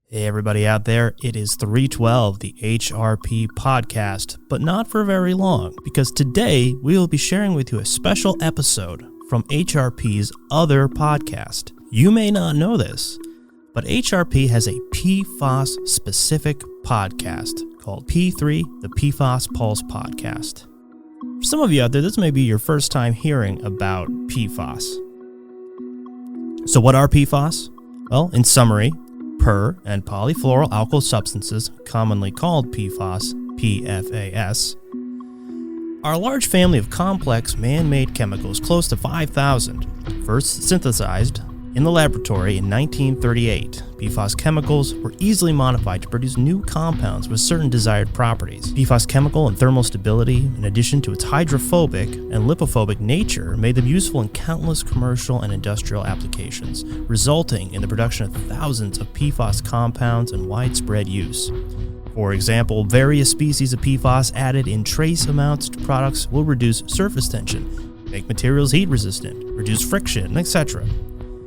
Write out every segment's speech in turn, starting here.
Hey everybody out there, it is 312, the HRP podcast, but not for very long, because today we will be sharing with you a special episode from HRP's other podcast. You may not know this, but HRP has a PFAS-specific podcast called P3, the PFAS Pulse Podcast. For some of you out there, this may be your first time hearing about PFAS. So what are PFAS? Well, in summary, per and polyfluoroalkyl substances, commonly called PFAS, PFAS, are a large family of complex man-made chemicals, close to 5,000, first synthesized in the laboratory in 1938. PFAS chemicals were easily modified to produce new compounds with certain desired properties. PFAS chemical and thermal stability, in addition to its hydrophobic and lipophobic nature, made them useful in countless commercial and industrial applications, resulting in the production of thousands of PFAS compounds and widespread use. For example, various species of PFAS added in trace amounts to products will reduce surface tension, make materials heat resistant, reduce friction, etc.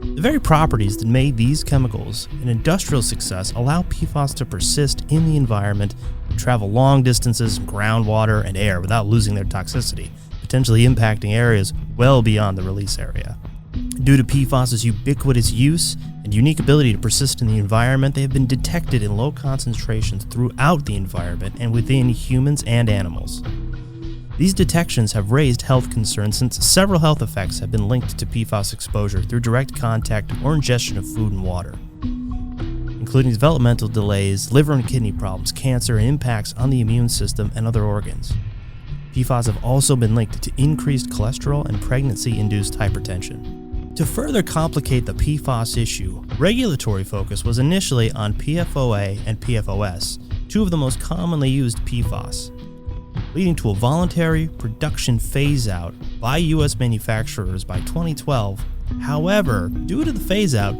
The very properties that made these chemicals an industrial success allow PFAS to persist in the environment and travel long distances in groundwater and air without losing their toxicity, potentially impacting areas well beyond the release area. Due to PFAS's ubiquitous use and unique ability to persist in the environment, they have been detected in low concentrations throughout the environment and within humans and animals. These detections have raised health concerns since several health effects have been linked to PFAS exposure through direct contact or ingestion of food and water, including developmental delays, liver and kidney problems, cancer, and impacts on the immune system and other organs. PFAS have also been linked to increased cholesterol and pregnancy-induced hypertension. To further complicate the PFAS issue, regulatory focus was initially on PFOA and PFOS, two of the most commonly used PFAS, leading to a voluntary production phase-out by U.S. manufacturers by 2012. However, due to the phase-out,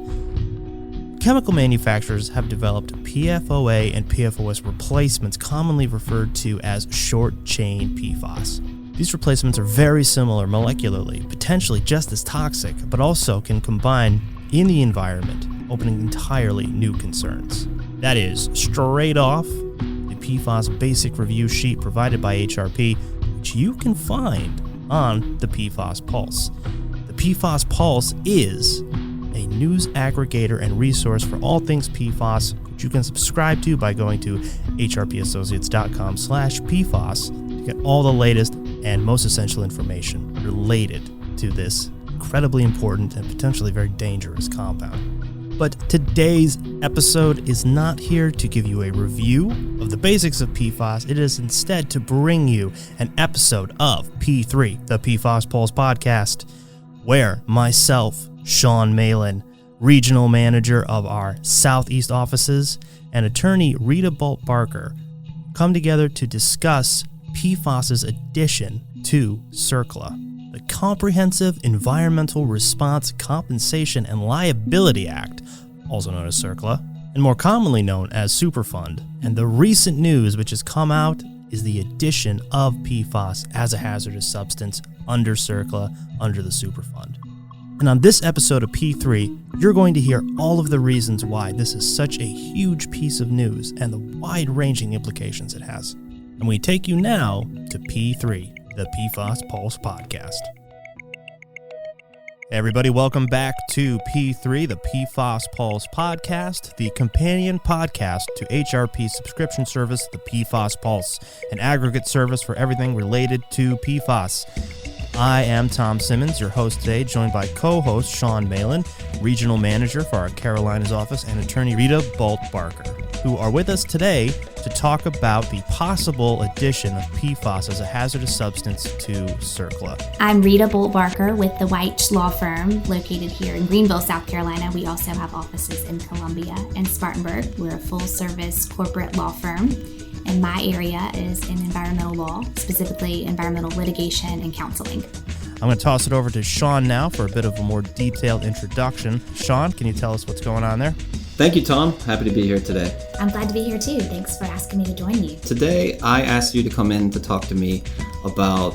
chemical manufacturers have developed PFOA and PFOS replacements, commonly referred to as short-chain PFAS. These replacements are very similar molecularly, potentially just as toxic, but also can combine in the environment, opening entirely new concerns. That is, straight off PFAS basic review sheet provided by HRP, which you can find on the PFAS Pulse. The PFAS Pulse is a news aggregator and resource for all things PFAS, which you can subscribe to by going to hrpassociates.com/PFAS to get all the latest and most essential information related to this incredibly important and potentially very dangerous compound. But today's episode is not here to give you a review of the basics of PFAS. It is instead to bring you an episode of P3, the PFAS Pulse Podcast, where myself, Shaun Malin, regional manager of our Southeast offices, and attorney Rita Bolt Barker come together to discuss PFAS's addition to CERCLA, the Comprehensive Environmental Response Compensation and Liability Act, also known as CERCLA, and more commonly known as Superfund. And the recent news which has come out is the addition of PFAS as a hazardous substance under CERCLA, under the Superfund. And on this episode of P3, you're going to hear all of the reasons why this is such a huge piece of news and the wide-ranging implications it has. And we take you now to P3, the PFAS Pulse Podcast. Hey everybody, welcome back to P3, the PFAS Pulse Podcast, the companion podcast to HRP's subscription service, the PFAS Pulse, an aggregate service for everything related to PFAS. I am Tom Simmons, your host today, joined by co-host Shaun Malin, regional manager for our Carolinas office, and attorney Rita Bolt Barker, who are with us today to talk about the possible addition of PFAS as a hazardous substance to CERCLA. I'm Rita Bolt Barker with the White Law Firm located here in Greenville, South Carolina. We also have offices in Columbia and Spartanburg. We're a full-service corporate law firm, and my area is in environmental law, specifically environmental litigation and counseling. I'm going to toss it over to Shaun now for a bit of a more detailed introduction. Shaun, can you tell us what's going on there? Thank you, Tom. Happy to be here today. I'm glad to be here too. Thanks for asking me to join you. Today, I asked you to come in to talk to me about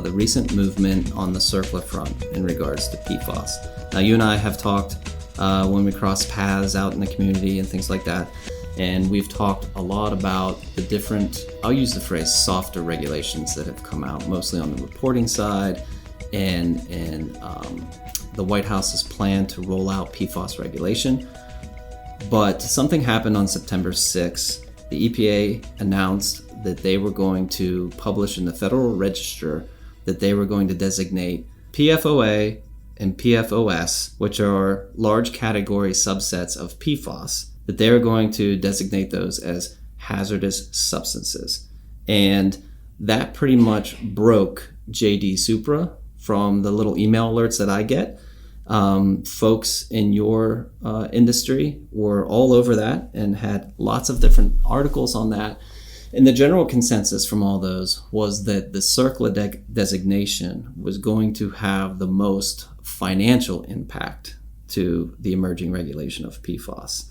the recent movement on the CERCLA front in regards to PFAS. Now, you and I have talked when we cross paths out in the community and things like that. And we've talked a lot about the different, I'll use the phrase, softer regulations that have come out, mostly on the reporting side, and the White House's plan to roll out PFAS regulation. But something happened on September 6th. The EPA announced that they were going to publish in the Federal Register that they were going to designate PFOA and PFOS, which are large category subsets of PFAS, that they're going to designate those as hazardous substances. And that pretty much broke JD Supra from the little email alerts that I get. Folks in your industry were all over that and had lots of different articles on that. And the general consensus from all those was that the CERCLA designation was going to have the most financial impact to the emerging regulation of PFAS.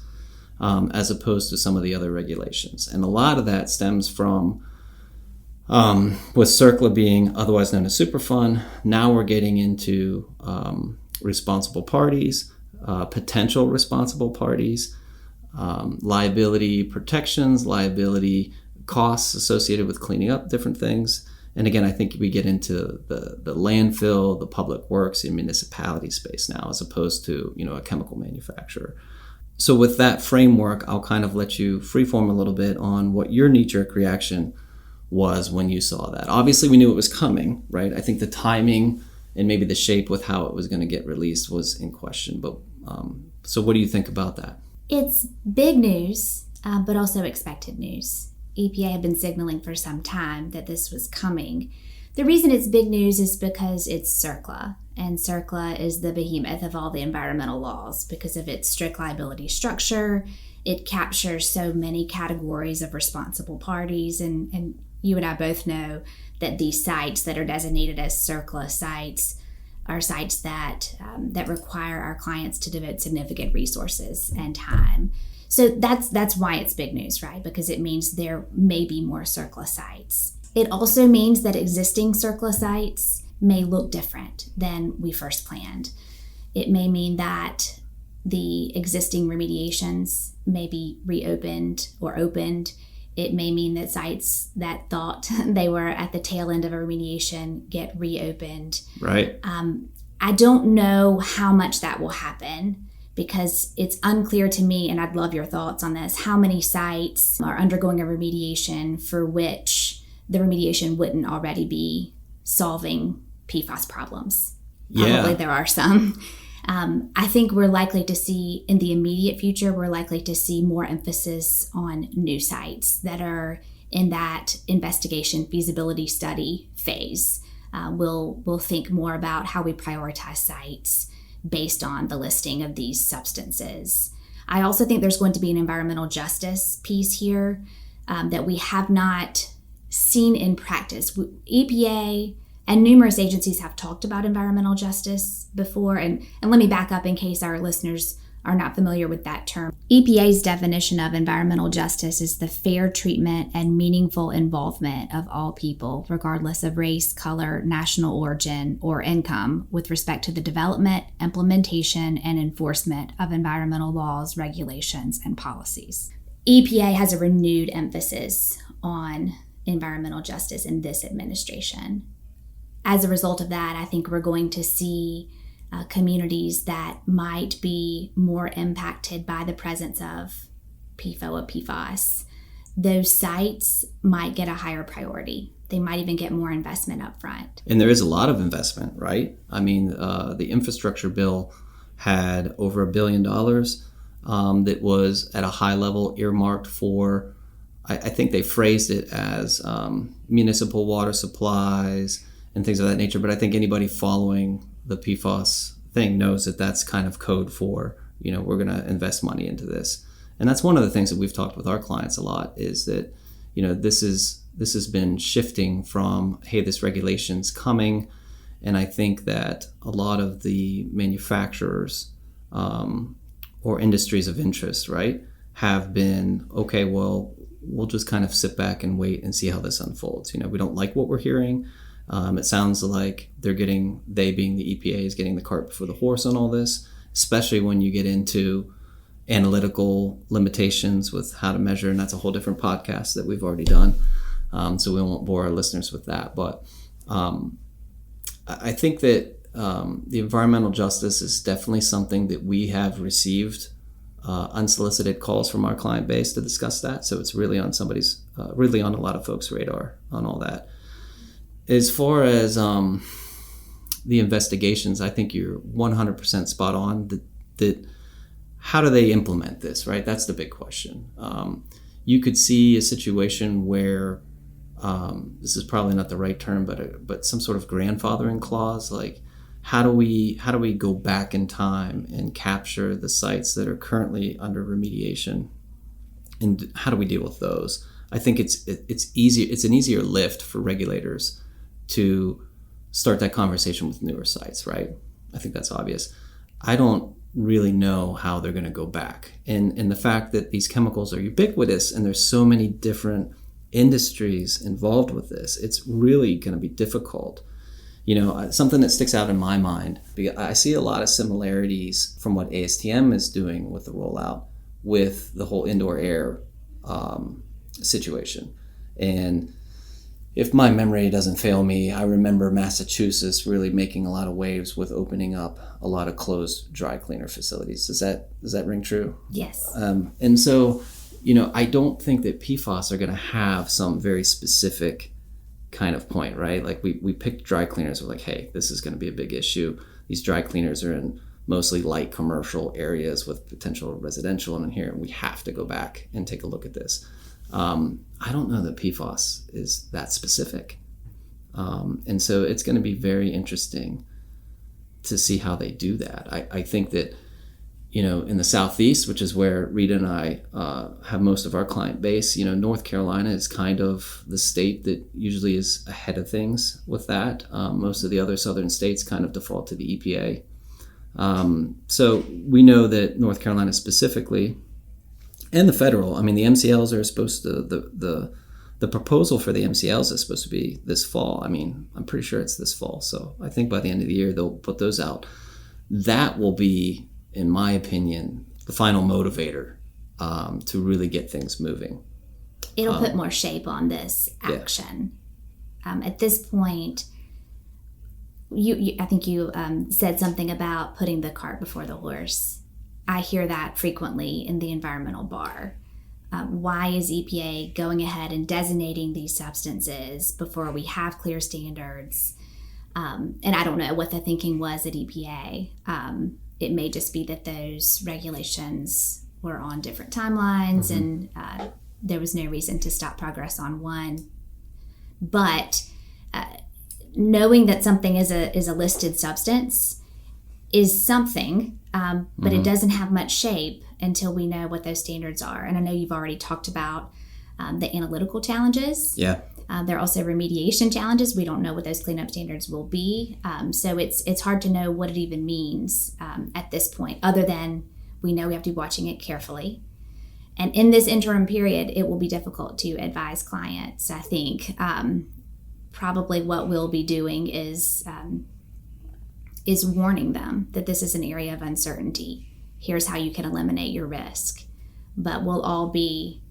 As opposed to some of the other regulations. And a lot of that stems from, with CERCLA being otherwise known as Superfund, now we're getting into responsible parties, potential responsible parties, liability protections, liability costs associated with cleaning up different things. And again, I think we get into the landfill, the public works, the municipality space now, as opposed to, a chemical manufacturer. So with that framework, I'll kind of let you freeform a little bit on what your knee-jerk reaction was when you saw that. Obviously, we knew it was coming, right? I think the timing and maybe the shape with how it was going to get released was in question. But so what do you think about that? It's big news, but also expected news. EPA had been signaling for some time that this was coming. The reason it's big news is because it's CERCLA, and CERCLA is the behemoth of all the environmental laws because of its strict liability structure. It captures so many categories of responsible parties, and you and I both know that these sites that are designated as CERCLA sites are sites that require our clients to devote significant resources and time. So that's why it's big news, right? Because it means there may be more CERCLA sites. It also means that existing CERCLA sites may look different than we first planned. It may mean that the existing remediations may be reopened or opened. It may mean that sites that thought they were at the tail end of a remediation get reopened. Right. I don't know how much that will happen because it's unclear to me, and I'd love your thoughts on this, how many sites are undergoing a remediation for which the remediation wouldn't already be solving PFAS problems. Yeah. Probably there are some. I think we're likely to see, in the immediate future, we're likely to see more emphasis on new sites that are in that investigation feasibility study phase. We'll think more about how we prioritize sites based on the listing of these substances. I also think there's going to be an environmental justice piece here that we have not seen in practice. EPA and numerous agencies have talked about environmental justice before, and let me back up in case our listeners are not familiar with that term. EPA's definition of environmental justice is the fair treatment and meaningful involvement of all people, regardless of race, color, national origin, or income, with respect to the development, implementation, and enforcement of environmental laws, regulations, and policies. EPA has a renewed emphasis on environmental justice in this administration. As a result of that, I think we're going to see communities that might be more impacted by the presence of PFOA, PFAS. Those sites might get a higher priority. They might even get more investment up front. And there is a lot of investment, right? I mean, the infrastructure bill had over $1 billion that was at a high level earmarked for, I think they phrased it as municipal water supplies and things of that nature. But I think anybody following the PFAS thing knows that that's kind of code for, we're going to invest money into this. And that's one of the things that we've talked with our clients a lot is that, this has been shifting from, hey, this regulation's coming. And I think that a lot of the manufacturers or industries of interest, right, have been, okay, well, we'll just kind of sit back and wait and see how this unfolds. We don't like what we're hearing. It sounds like they being the EPA is getting the cart before the horse on all this. especially when you get into analytical limitations with how to measure, and that's a whole different podcast that we've already done. So we won't bore our listeners with that. But I think that the environmental justice is definitely something that we have received unsolicited calls from our client base to discuss that. So it's really on really on a lot of folks' radar on all that. As far as the investigations, I think you're 100% spot on that how do they implement this, right? That's the big question. You could see a situation where this is probably not the right term, but some sort of grandfathering clause, like how do we go back in time and capture the sites that are currently under remediation, and how do we deal with those? I think it's easier. It's an easier lift for regulators to start that conversation with newer sites, right? I think that's obvious. I don't really know how they're going to go back, and the fact that these chemicals are ubiquitous and there's so many different industries involved with this, it's really going to be difficult. Something that sticks out in my mind, because I see a lot of similarities from what ASTM is doing with the rollout with the whole indoor air situation. And if my memory doesn't fail me, I remember Massachusetts really making a lot of waves with opening up a lot of closed dry cleaner facilities. Does that ring true? Yes. And so, I don't think that PFAS are going to have some very specific kind of point, right? Like we picked dry cleaners. We're like, hey, this is going to be a big issue. These dry cleaners are in mostly light commercial areas with potential residential in here, and we have to go back and take a look at this. I don't know that PFAS is that specific. And so it's going to be very interesting to see how they do that. I think that, in the Southeast, which is where Rita and I have most of our client base, North Carolina is kind of the state that usually is ahead of things with that. Most of the other southern states kind of default to the EPA. So we know that North Carolina specifically, and the federal, the MCLs are supposed to, the proposal for the MCLs is supposed to be this fall. I'm pretty sure it's this fall. So I think by the end of the year, they'll put those out. That will be, in my opinion, the final motivator to really get things moving. It'll put more shape on this action. Yeah. At this point, I think you said something about putting the cart before the horse. I hear that frequently in the environmental bar. Why is EPA going ahead and designating these substances before we have clear standards? And I don't know what the thinking was at EPA. It may just be that those regulations were on different timelines, and there was no reason to stop progress on one. But knowing that something is a listed substance is something, but it doesn't have much shape until we know what those standards are. And I know you've already talked about the analytical challenges. Yeah. There are also remediation challenges. We don't know what those cleanup standards will be. So it's hard to know what it even means at this point, other than we know we have to be watching it carefully. And in this interim period, it will be difficult to advise clients. I think probably what we'll be doing is warning them that this is an area of uncertainty. Here's how you can eliminate your risk. But we'll all be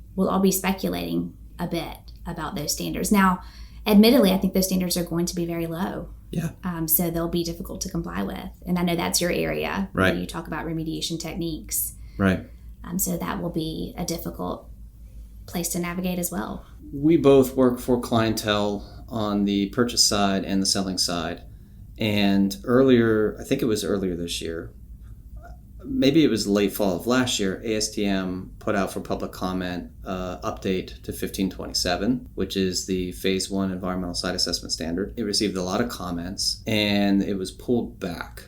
speculating a bit about those standards. Now, admittedly, I think those standards are going to be very low. Yeah. So they'll be difficult to comply with. And I know that's your area, right, where you talk about remediation techniques. Right. So that will be a difficult place to navigate as well. We both work for clientele on the purchase side and the selling side. And I think it was earlier this year, maybe it was late fall of last year, ASTM put out for public comment update to 1527, which is the phase 1 environmental site assessment standard. It received a lot of comments and it was pulled back.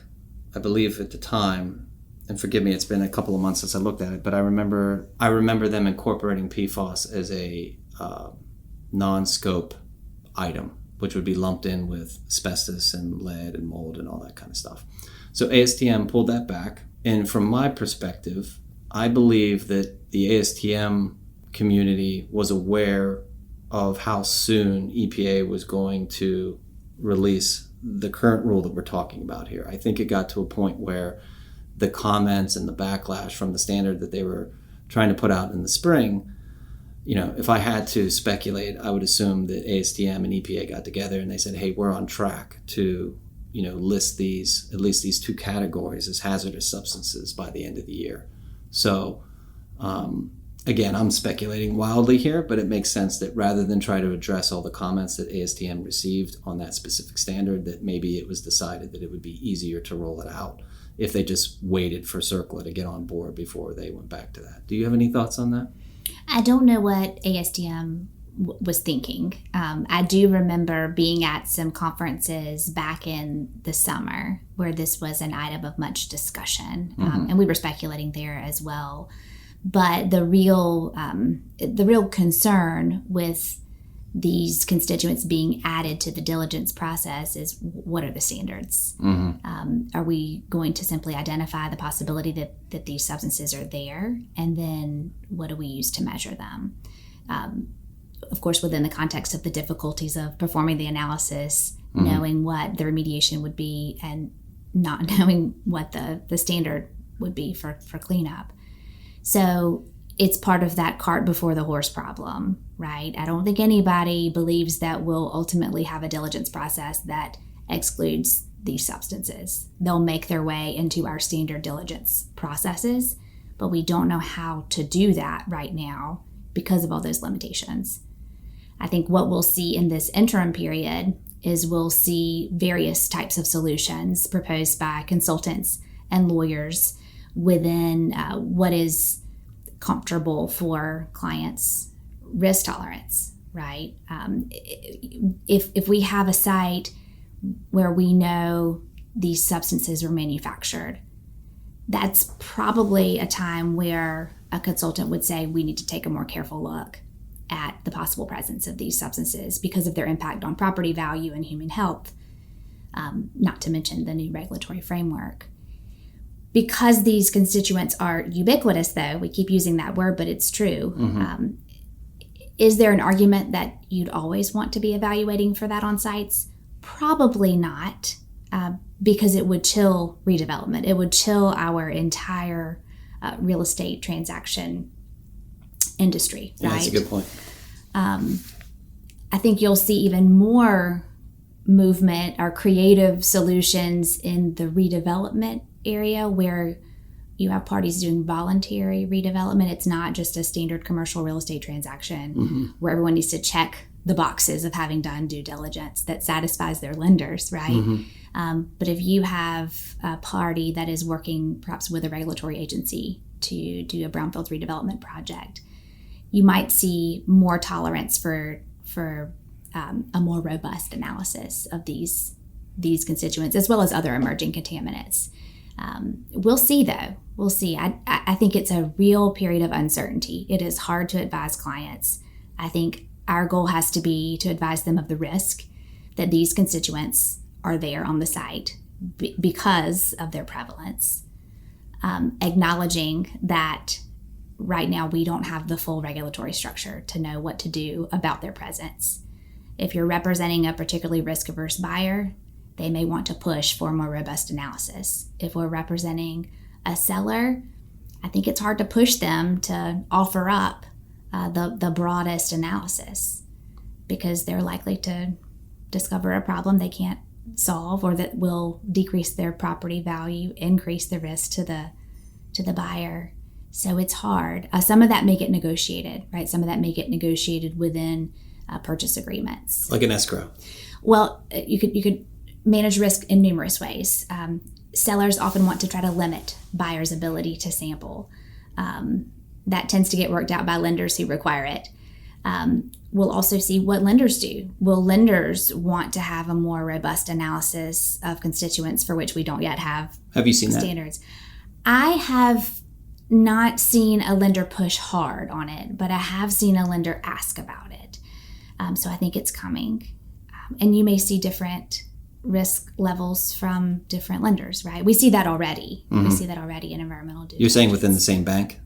I believe at the time, and forgive me, it's been a couple of months since I looked at it, but I remember them incorporating PFAS as a non-scope item, which would be lumped in with asbestos and lead and mold and all that kind of stuff. So ASTM pulled that back. And from my perspective, I believe that the ASTM community was aware of how soon EPA was going to release the current rule that we're talking about here. I think it got to a point where the comments and the backlash from the standard that they were trying to put out in the spring, if I had to speculate, I would assume that ASTM and EPA got together and they said, hey, we're on track to, list at least these two categories as hazardous substances by the end of the year. So, again, I'm speculating wildly here, but it makes sense that rather than try to address all the comments that ASTM received on that specific standard, that maybe it was decided that it would be easier to roll it out if they just waited for CERCLA to get on board before they went back to that. Do you have any thoughts on that? I don't know what ASTM was thinking. I do remember being at some conferences back in the summer where this was an item of much discussion, and we were speculating there as well. But the real concern with these constituents being added to the diligence process is, what are the standards? Are we going to simply identify the possibility that these substances are there, and then what do we use to measure them? Of course, within the context of the difficulties of performing the analysis, knowing what the remediation would be and not knowing what the standard would be for cleanup. So it's part of that cart before the horse problem, right? I don't think anybody believes that we'll ultimately have a diligence process that excludes these substances. They'll make their way into our standard diligence processes, but we don't know how to do that right now because of all those limitations. I think what we'll see in this interim period is we'll see various types of solutions proposed by consultants and lawyers within what is comfortable for clients' risk tolerance, right? If we have a site where we know these substances were manufactured, that's probably a time where a consultant would say we need to take a more careful look at the possible presence of these substances because of their impact on property value and human health, not to mention the new regulatory framework. Because these constituents are ubiquitous, though, we keep using that word, but it's true. Is there an argument that you'd always want to be evaluating for that on sites? Probably not, because it would chill redevelopment. It would chill our entire real estate transaction industry, right? Yeah, that's a good point. I think you'll see even more movement or creative solutions in the redevelopment area where you have parties doing voluntary redevelopment. It's not just a standard commercial real estate transaction where everyone needs to check the boxes of having done due diligence that satisfies their lenders, right? But if you have a party that is working perhaps with a regulatory agency to do a brownfield redevelopment project, you might see more tolerance for a more robust analysis of these constituents as well as other emerging contaminants. We'll see, though. We'll see. I think it's a real period of uncertainty. It is hard to advise clients. I think our goal has to be to advise them of the risk that these constituents are there on the site because of their prevalence, acknowledging that right now we don't have the full regulatory structure to know what to do about their presence. If you're representing a particularly risk-averse buyer, they may want to push for a more robust analysis. If we're representing a seller, I think it's hard to push them to offer up the broadest analysis because they're likely to discover a problem they can't solve or that will decrease their property value, increase the risk to the buyer. So it's hard. Some of that may get negotiated, right? Some of that may get negotiated within purchase agreements. Like an escrow. Well, you could manage risk in numerous ways. Sellers often want to try to limit buyers' ability to sample. That tends to get worked out by lenders who require it. We'll also see what lenders do. Will lenders want to have a more robust analysis of constituents for which we don't yet have you seen standards? I have not seen a lender push hard on it, but I have seen a lender ask about it. So I think it's coming. And you may see different risk levels from different lenders, right? We see that already. We see that already in environmental due diligence. You're saying within the same bank?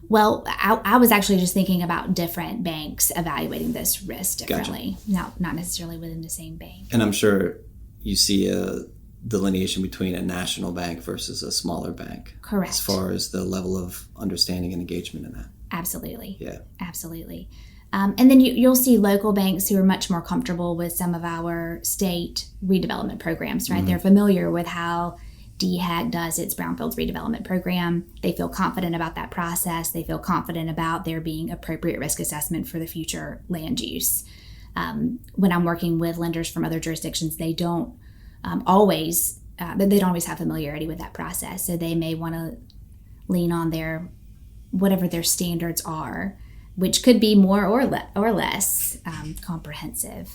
Well, I was actually just thinking about different banks evaluating this risk differently, not necessarily within the same bank. And I'm sure you see delineation between a national bank versus a smaller bank. Correct. As far as the level of understanding and engagement in that. Absolutely. Yeah. Absolutely. And then you'll see local banks who are much more comfortable with some of our state redevelopment programs, right? Mm-hmm. They're familiar with how DHEC does its Brownfields redevelopment program. They feel confident about that process. They feel confident about there being appropriate risk assessment for the future land use. When I'm working with lenders from other jurisdictions, they don't always have familiarity with that process. So they may want to lean on whatever their standards are, which could be more or less comprehensive.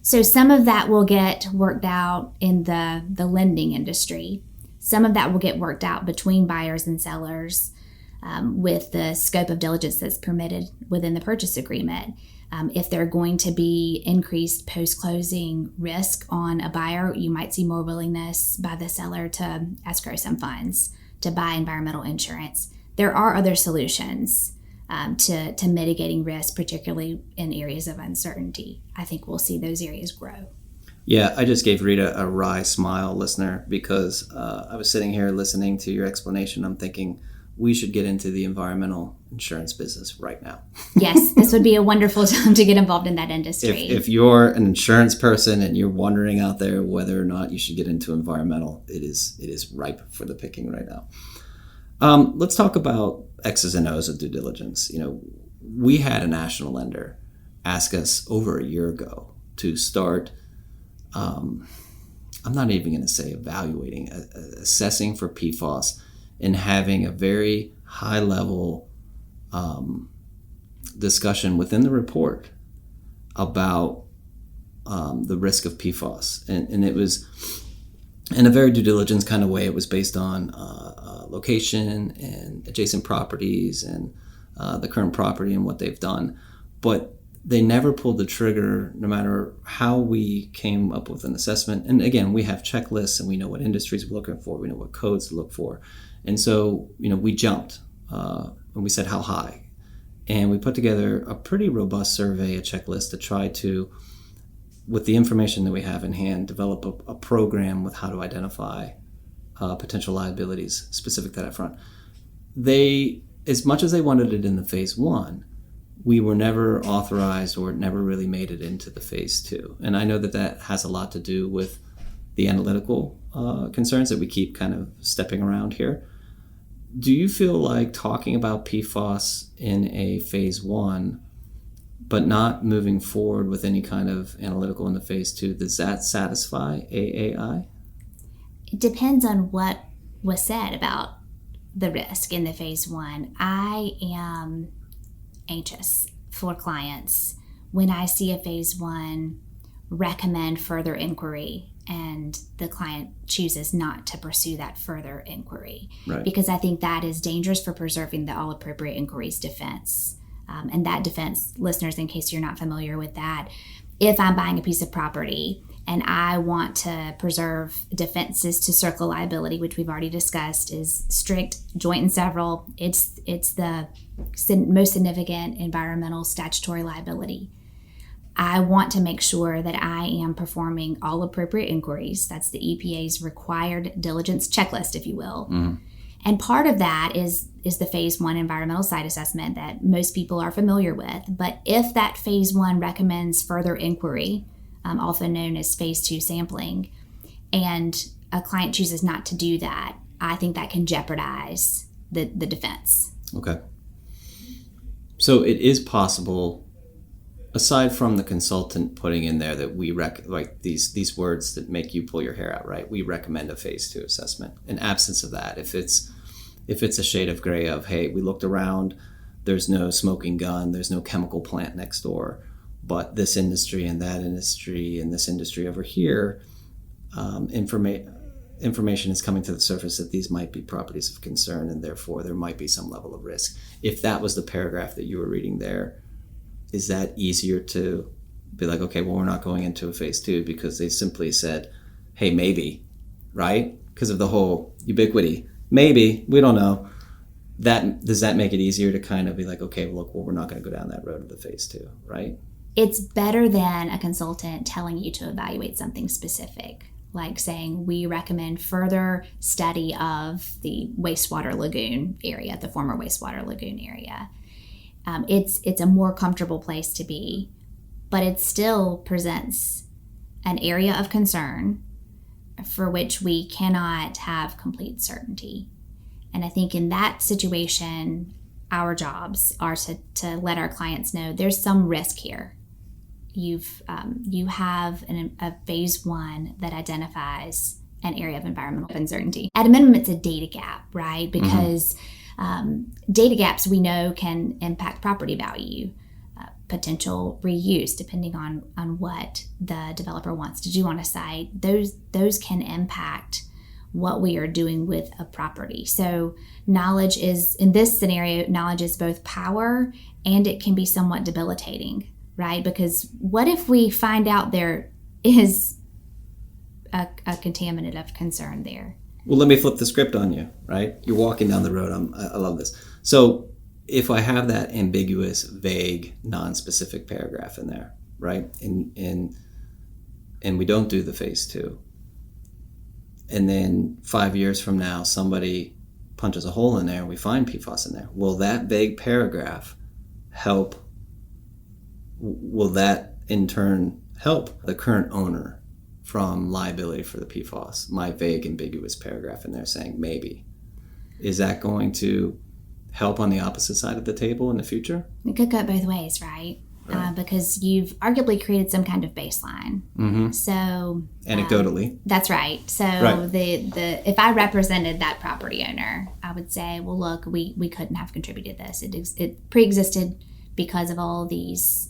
So some of that will get worked out in the lending industry. Some of that will get worked out between buyers and sellers with the scope of diligence that's permitted within the purchase agreement. If there are going to be increased post-closing risk on a buyer, you might see more willingness by the seller to escrow some funds, to buy environmental insurance. There are other solutions to mitigating risk, particularly in areas of uncertainty. I think we'll see those areas grow. Yeah, I just gave Rita a wry smile, listener, because I was sitting here listening to your explanation. I'm thinking we should get into the environmental insurance business right now. Yes, this would be a wonderful time to get involved in that industry. If you're an insurance person and you're wondering out there whether or not you should get into environmental, it is ripe for the picking right now. Let's talk about X's and O's of due diligence. We had a national lender ask us over a year ago to start, I'm not even going to say evaluating, assessing for PFAS and having a very high level discussion within the report about the risk of PFAS. And it was in a very due diligence kind of way. It was based on location and adjacent properties and the current property and what they've done. But they never pulled the trigger no matter how we came up with an assessment. And again, we have checklists and we know what industries we're looking for. We know what codes to look for. And so, we jumped and we said how high. And we put together a pretty robust survey, a checklist to try to, with the information that we have in hand, develop a program with how to identify potential liabilities specific to that front. They, as much as they wanted it in the phase 1, we were never authorized or never really made it into the phase 2. And I know that has a lot to do with the analytical concerns that we keep kind of stepping around here. Do you feel like talking about PFAS in a phase 1 but not moving forward with any kind of analytical in the phase 2, does that satisfy AAI? It depends on what was said about the risk in the phase 1. I am anxious for clients when I see a phase 1 recommend further inquiry and the client chooses not to pursue that further inquiry. Right. Because I think that is dangerous for preserving the all appropriate inquiries defense. And that defense, listeners, in case you're not familiar with that, if I'm buying a piece of property and I want to preserve defenses to CERCLA liability, which we've already discussed, is strict, joint and several. It's the most significant environmental statutory liability. I want to make sure that I am performing all appropriate inquiries. That's the EPA's required diligence checklist, if you will. Mm-hmm. And part of that is the phase 1 environmental site assessment that most people are familiar with. But if that phase 1 recommends further inquiry, often known as phase 2 sampling, and a client chooses not to do that, I think that can jeopardize the defense. Okay. So it is possible, aside from the consultant putting in there that we like these words that make you pull your hair out, right? We recommend a phase 2 assessment. In absence of that, if it's a shade of gray of, hey, we looked around, there's no smoking gun, there's no chemical plant next door, but this industry and that industry and this industry over here, information is coming to the surface that these might be properties of concern and therefore there might be some level of risk. If that was the paragraph that you were reading there, is that easier to be like, okay, well, we're not going into a phase 2 because they simply said, hey, maybe, right? Because of the whole ubiquity. Maybe, we don't know. Does that make it easier to kind of be like, okay, well, look, well, we're not going to go down that road of the phase 2, right? It's better than a consultant telling you to evaluate something specific. like saying we recommend further study of the wastewater lagoon area, the former wastewater lagoon area. It's a more comfortable place to be, but it still presents an area of concern for which we cannot have complete certainty. And I think in that situation, our jobs are to let our clients know there's some risk here. You have a phase 1 that identifies an area of environmental uncertainty. At a minimum, it's a data gap, right? Because data gaps we know can impact property value, potential reuse, depending on what the developer wants to do on a site. Those can impact what we are doing with a property. So knowledge is, in this scenario, knowledge is both power and it can be somewhat debilitating, right? Because what if we find out there is a contaminant of concern there? Well, let me flip the script on you, right? You're walking down the road. I love this. So if I have that ambiguous, vague, non-specific paragraph in there, right? And we don't do the phase 2. And then 5 years from now, somebody punches a hole in there and we find PFAS in there. Will that vague paragraph help? Will that in turn help the current owner from liability for the PFAS? My vague, ambiguous paragraph in there saying maybe. Is that going to help on the opposite side of the table in the future? It could go both ways, right? Because you've arguably created some kind of baseline. Mm-hmm. So anecdotally, that's right. So the if I represented that property owner, I would say, well, look, we couldn't have contributed this. It pre-existed because of all these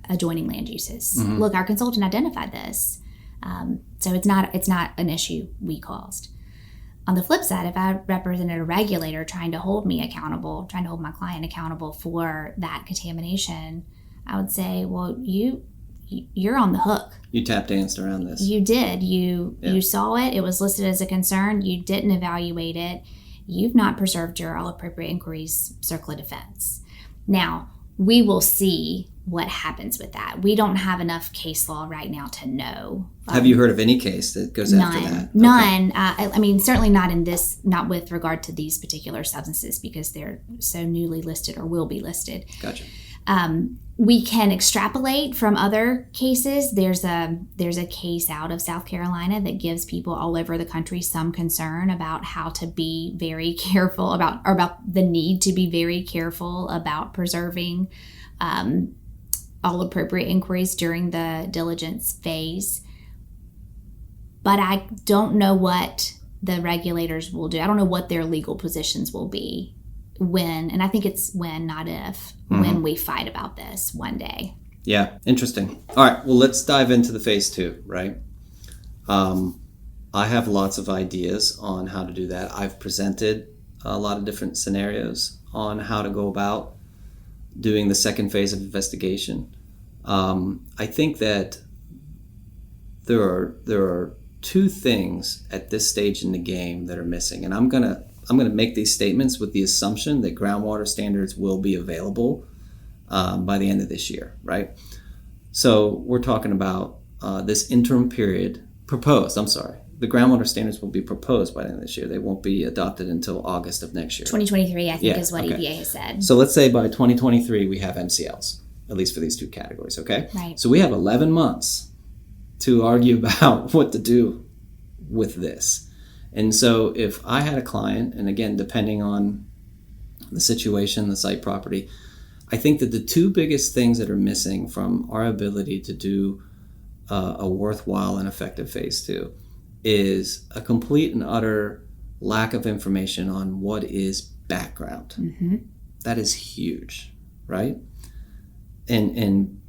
adjoining land uses. Mm-hmm. Look, our consultant identified this, so it's not an issue we caused. On the flip side, if I represented a regulator trying to hold me accountable, trying to hold my client accountable for that contamination, I would say, well, you're on the hook. You tap danced around this. You did. You saw it. It was listed as a concern. You didn't evaluate it. You've not preserved your all appropriate inquiries CERCLA defense. Now, we will see what happens with that. We don't have enough case law right now to know. Have you heard of any case that goes after that? None. I mean, certainly not with regard to these particular substances because they're so newly listed or will be listed. Gotcha. We can extrapolate from other cases. There's a case out of South Carolina that gives people all over the country some concern about how to be very careful about the need to be very careful about preserving all appropriate inquiries during the diligence phase. But I don't know what the regulators will do. I don't know what their legal positions will be when, and I think it's when, not if, when we fight about this one day. Yeah, interesting. All right, well, let's dive into the phase 2, right? I have lots of ideas on how to do that. I've presented a lot of different scenarios on how to go about doing the second phase of investigation. I think that there are 2 things at this stage in the game that are missing, and I'm gonna make these statements with the assumption that groundwater standards will be available by the end of this year, right? So we're talking about this interim period proposed. The groundwater standards will be proposed by the end of this year. They won't be adopted until August of next year. 2023, I think, is what EPA has said. So let's say by 2023 we have MCLs, at least for these 2 categories, okay? Right. So we have 11 months to argue about what to do with this. And so if I had a client, and again, depending on the situation, the site property, I think that the 2 biggest things that are missing from our ability to do a worthwhile and effective phase 2 is a complete and utter lack of information on what is background. Mm-hmm. That is huge, right? And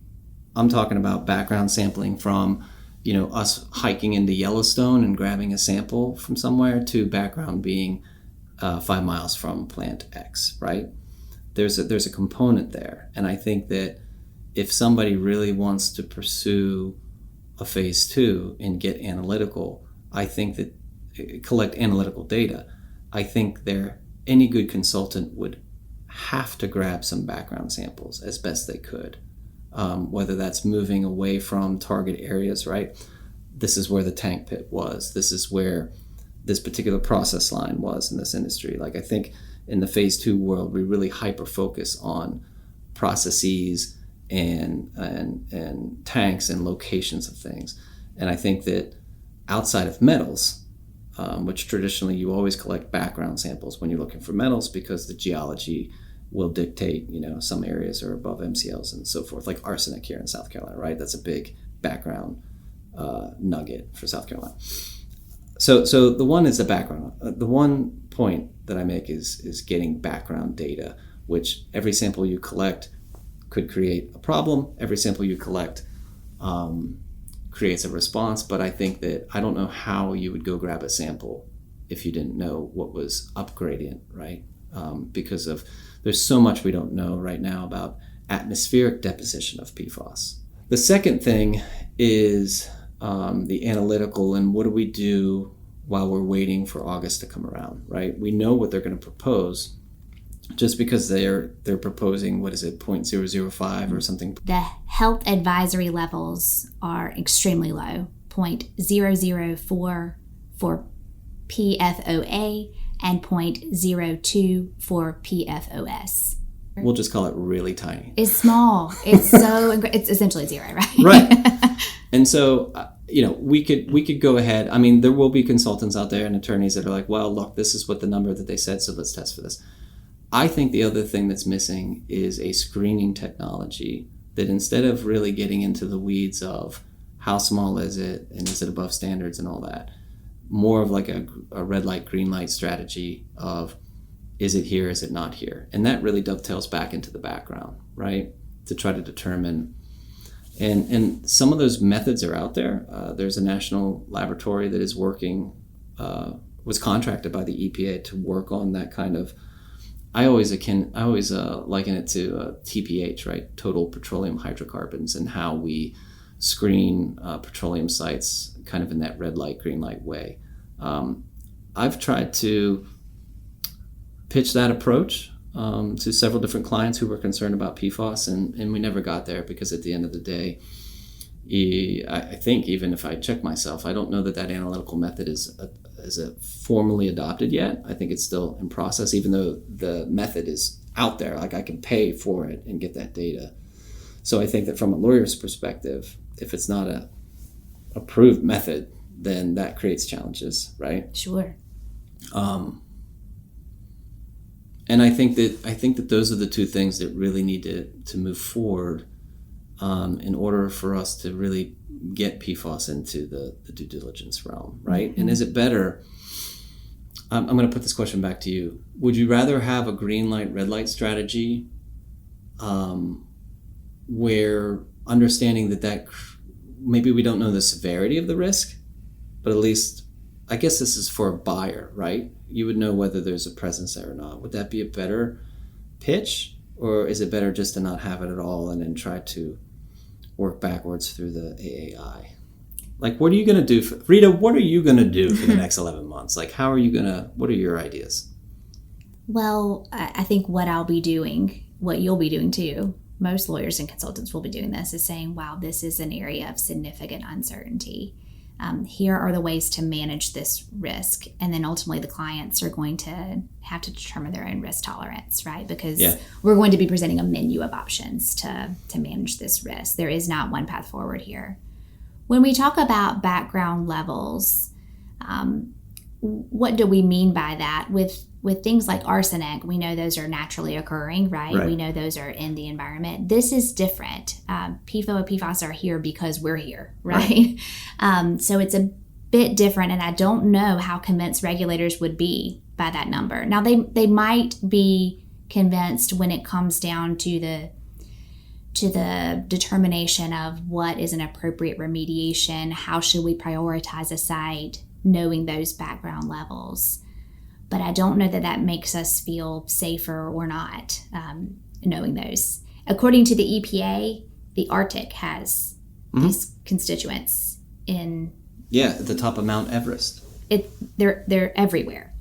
I'm talking about background sampling from, us hiking into Yellowstone and grabbing a sample from somewhere to background being 5 miles from plant X, right? There's a component there. And I think that if somebody really wants to pursue a phase 2 and get analytical, I think that collect analytical data, I think any good consultant would have to grab some background samples as best they could, whether that's moving away from target areas, right? this is where the tank pit was. This is where this particular process line was in this industry. Like, I think in the phase 2 world, we really hyper focus on processes and tanks and locations of things. And I think that outside of metals, which traditionally you always collect background samples when you're looking for metals, because the geology will dictate, some areas are above MCLs and so forth, like arsenic here in South Carolina, right? That's a big background nugget for South Carolina. So the one is the background. The one point that I make is getting background data, which every sample you collect could create a problem. Every sample you collect creates a response. But I think that I don't know how you would go grab a sample if you didn't know what was up gradient, right? Because there's so much we don't know right now about atmospheric deposition of PFAS. The second thing is the analytical, and what do we do while we're waiting for August to come around, right? We know what they're going to propose. Just because they're proposing, 0.005 or something. The health advisory levels are extremely low, 0.004 for PFOA and 0.02 for PFOS. We'll just call it really tiny. It's small. It's it's essentially zero, right? Right. And so, we could go ahead. I mean, there will be consultants out there and attorneys that are like, well, look, this is what the number that they said, so let's test for this. I think the other thing that's missing is a screening technology that, instead of really getting into the weeds of how small is it and is it above standards and all that, more of like a red light, green light strategy of, is it here, is it not here? And that really dovetails back into the background, right? To try to determine. And some of those methods are out there. There's a national laboratory that is working, was contracted by the EPA to work on that kind of. I always liken it to TPH, right? Total petroleum hydrocarbons, and how we screen petroleum sites kind of in that red light, green light way. I've tried to pitch that approach to several different clients who were concerned about PFAS, and we never got there, because at the end of the day, I think, even if I check myself, I don't know that analytical method is formally adopted yet. I think it's still in process, even though the method is out there. Like, I can pay for it and get that data. So I think that from a lawyer's perspective, if it's not a approved method, then that creates challenges, right? Sure. And I think that those are the two things that really need to move forward in order for us to really get PFAS into the due diligence realm, right? Mm-hmm. And is it better? I'm going to put this question back to you. Would you rather have a green light, red light strategy, where understanding that maybe we don't know the severity of the risk, but at least, I guess this is for a buyer, right? You would know whether there's a presence there or not. Would that be a better pitch, or is it better just to not have it at all and then try to work backwards through the AAI? Like, what are you going to do? Rita, what are you going to do for the next 11 months? Like, what are your ideas? Well, I think what I'll be doing, what you'll be doing too, most lawyers and consultants will be doing this, is saying, wow, this is an area of significant uncertainty. Here are the ways to manage this risk. And then ultimately the clients are going to have to determine their own risk tolerance, right? Because we're going to be presenting a menu of options to manage this risk. There is not one path forward here. When we talk about background levels, what do we mean by that? With things like arsenic, we know those are naturally occurring, right? We know those are in the environment. This is different. PFOA and PFAS are here because we're here, right? So it's a bit different, and I don't know how convinced regulators would be by that number. Now, they might be convinced when it comes down to the determination of what is an appropriate remediation, how should we prioritize a site, knowing those background levels. But I don't know that makes us feel safer or not, knowing those. According to the EPA, the Arctic has these constituents in... Yeah, at the top of Mount Everest. They're everywhere.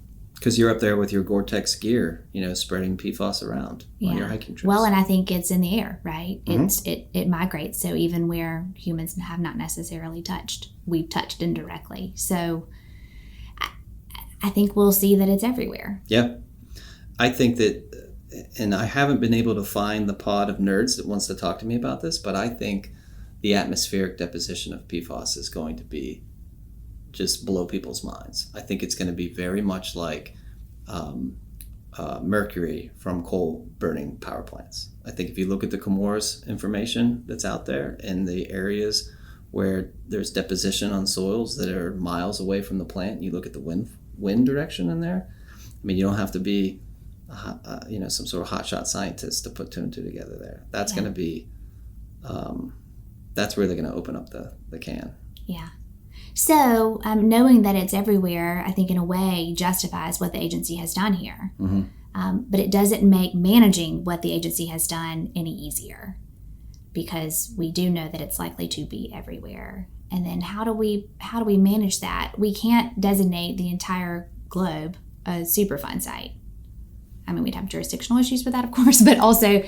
Because you're up there with your Gore-Tex gear, spreading PFAS around on your hiking trips. Well, and I think it's in the air, right? It migrates. So even where humans have not necessarily touched, we've touched indirectly. So I think we'll see that it's everywhere. Yeah. I think that, and I haven't been able to find the pod of nerds that wants to talk to me about this, but I think the atmospheric deposition of PFAS is going to be just blow people's minds. I think it's going to be very much like mercury from coal burning power plants. I think if you look at the Comores information that's out there in the areas where there's deposition on soils that are miles away from the plant, you look at the wind direction in there. I mean, you don't have to be some sort of hotshot scientist to put two and two together there. That's going to be that's really going to open up the can. Yeah. So knowing that it's everywhere, I think in a way justifies what the agency has done here. But it doesn't make managing what the agency has done any easier, because we do know that it's likely to be everywhere. And then how do we manage that? We can't designate the entire globe a Superfund site. I mean, we'd have jurisdictional issues with that, of course, but also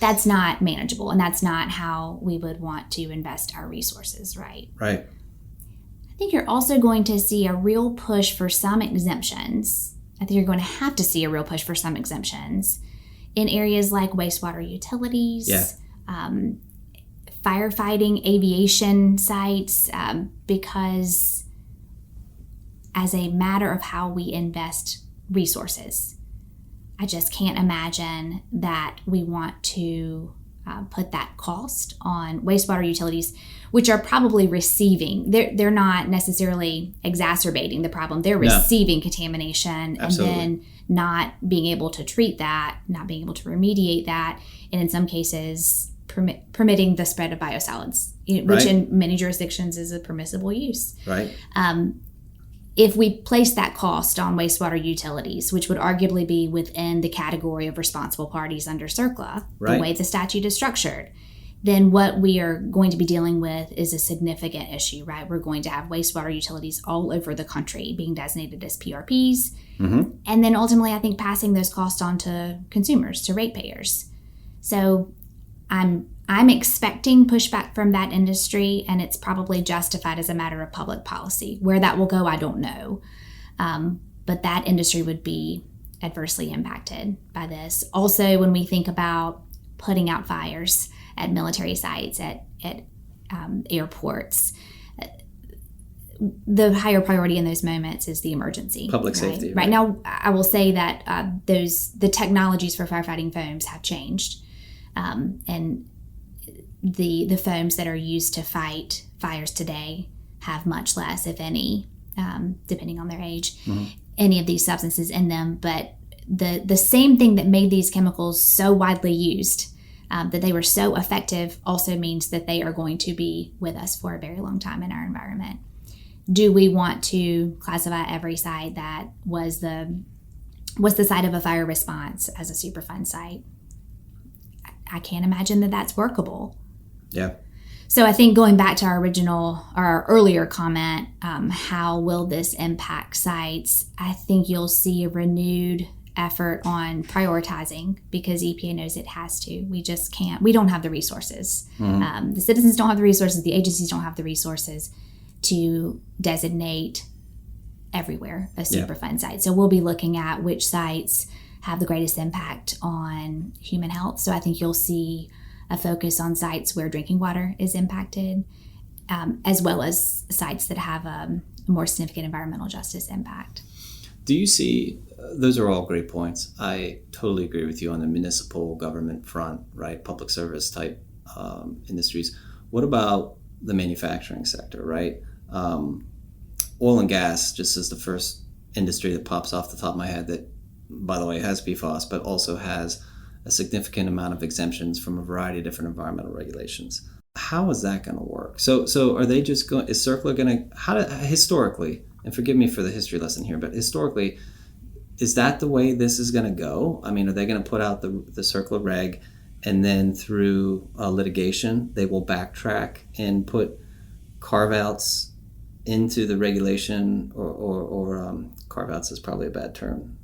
that's not manageable, and that's not how we would want to invest our resources, right? Right. I think you're also going to see a real push for some exemptions. I think you're going to have to see a real push for some exemptions in areas like wastewater utilities, firefighting, aviation sites, because as a matter of how we invest resources, I just can't imagine that we want to put that cost on wastewater utilities, which are probably receiving. They're not necessarily exacerbating the problem. They're receiving contamination and then not being able to treat that, not being able to remediate that, and in some cases permitting the spread of biosolids, which in many jurisdictions is a permissible use. Right. If we place that cost on wastewater utilities, which would arguably be within the category of responsible parties under CERCLA, the way the statute is structured, then what we are going to be dealing with is a significant issue, right? We're going to have wastewater utilities all over the country being designated as PRPs. And then ultimately, I think passing those costs on to consumers, to ratepayers. So I'm expecting pushback from that industry, and it's probably justified as a matter of public policy. Where that will go, I don't know. But that industry would be adversely impacted by this. Also, when we think about putting out fires at military sites, at airports, the higher priority in those moments is the emergency. Public safety. Right now, I will say that the technologies for firefighting foams have changed. And the foams that are used to fight fires today have much less, if any, depending on their age, any of these substances in them. But the same thing that made these chemicals so widely used, that they were so effective, also means that they are going to be with us for a very long time in our environment. Do we want to classify every site that was the site of a fire response as a Superfund site? I can't imagine that that's workable. Yeah. So I think going back to our earlier comment, how will this impact sites? I think you'll see a renewed effort on prioritizing, because EPA knows it has to. We just can't. We don't have the resources. The citizens don't have the resources. The agencies don't have the resources to designate everywhere a Superfund site. So we'll be looking at which sites have the greatest impact on human health. So I think you'll see a focus on sites where drinking water is impacted, as well as sites that have a more significant environmental justice impact. Do you see, those are all great points. I totally agree with you on the municipal government front, right? Public service type industries. What about the manufacturing sector, right? Oil and gas just is the first industry that pops off the top of my head that, by the way, has PFAS, but also has a significant amount of exemptions from a variety of different environmental regulations. How is that going to work? So are they just going? Is CERCLA going to? Historically, and forgive me for the history lesson here, but historically, is that the way this is going to go? I mean, are they going to put out the CERCLA reg, and then through litigation, they will backtrack and put carve outs into the regulation or carve-outs is probably a bad term.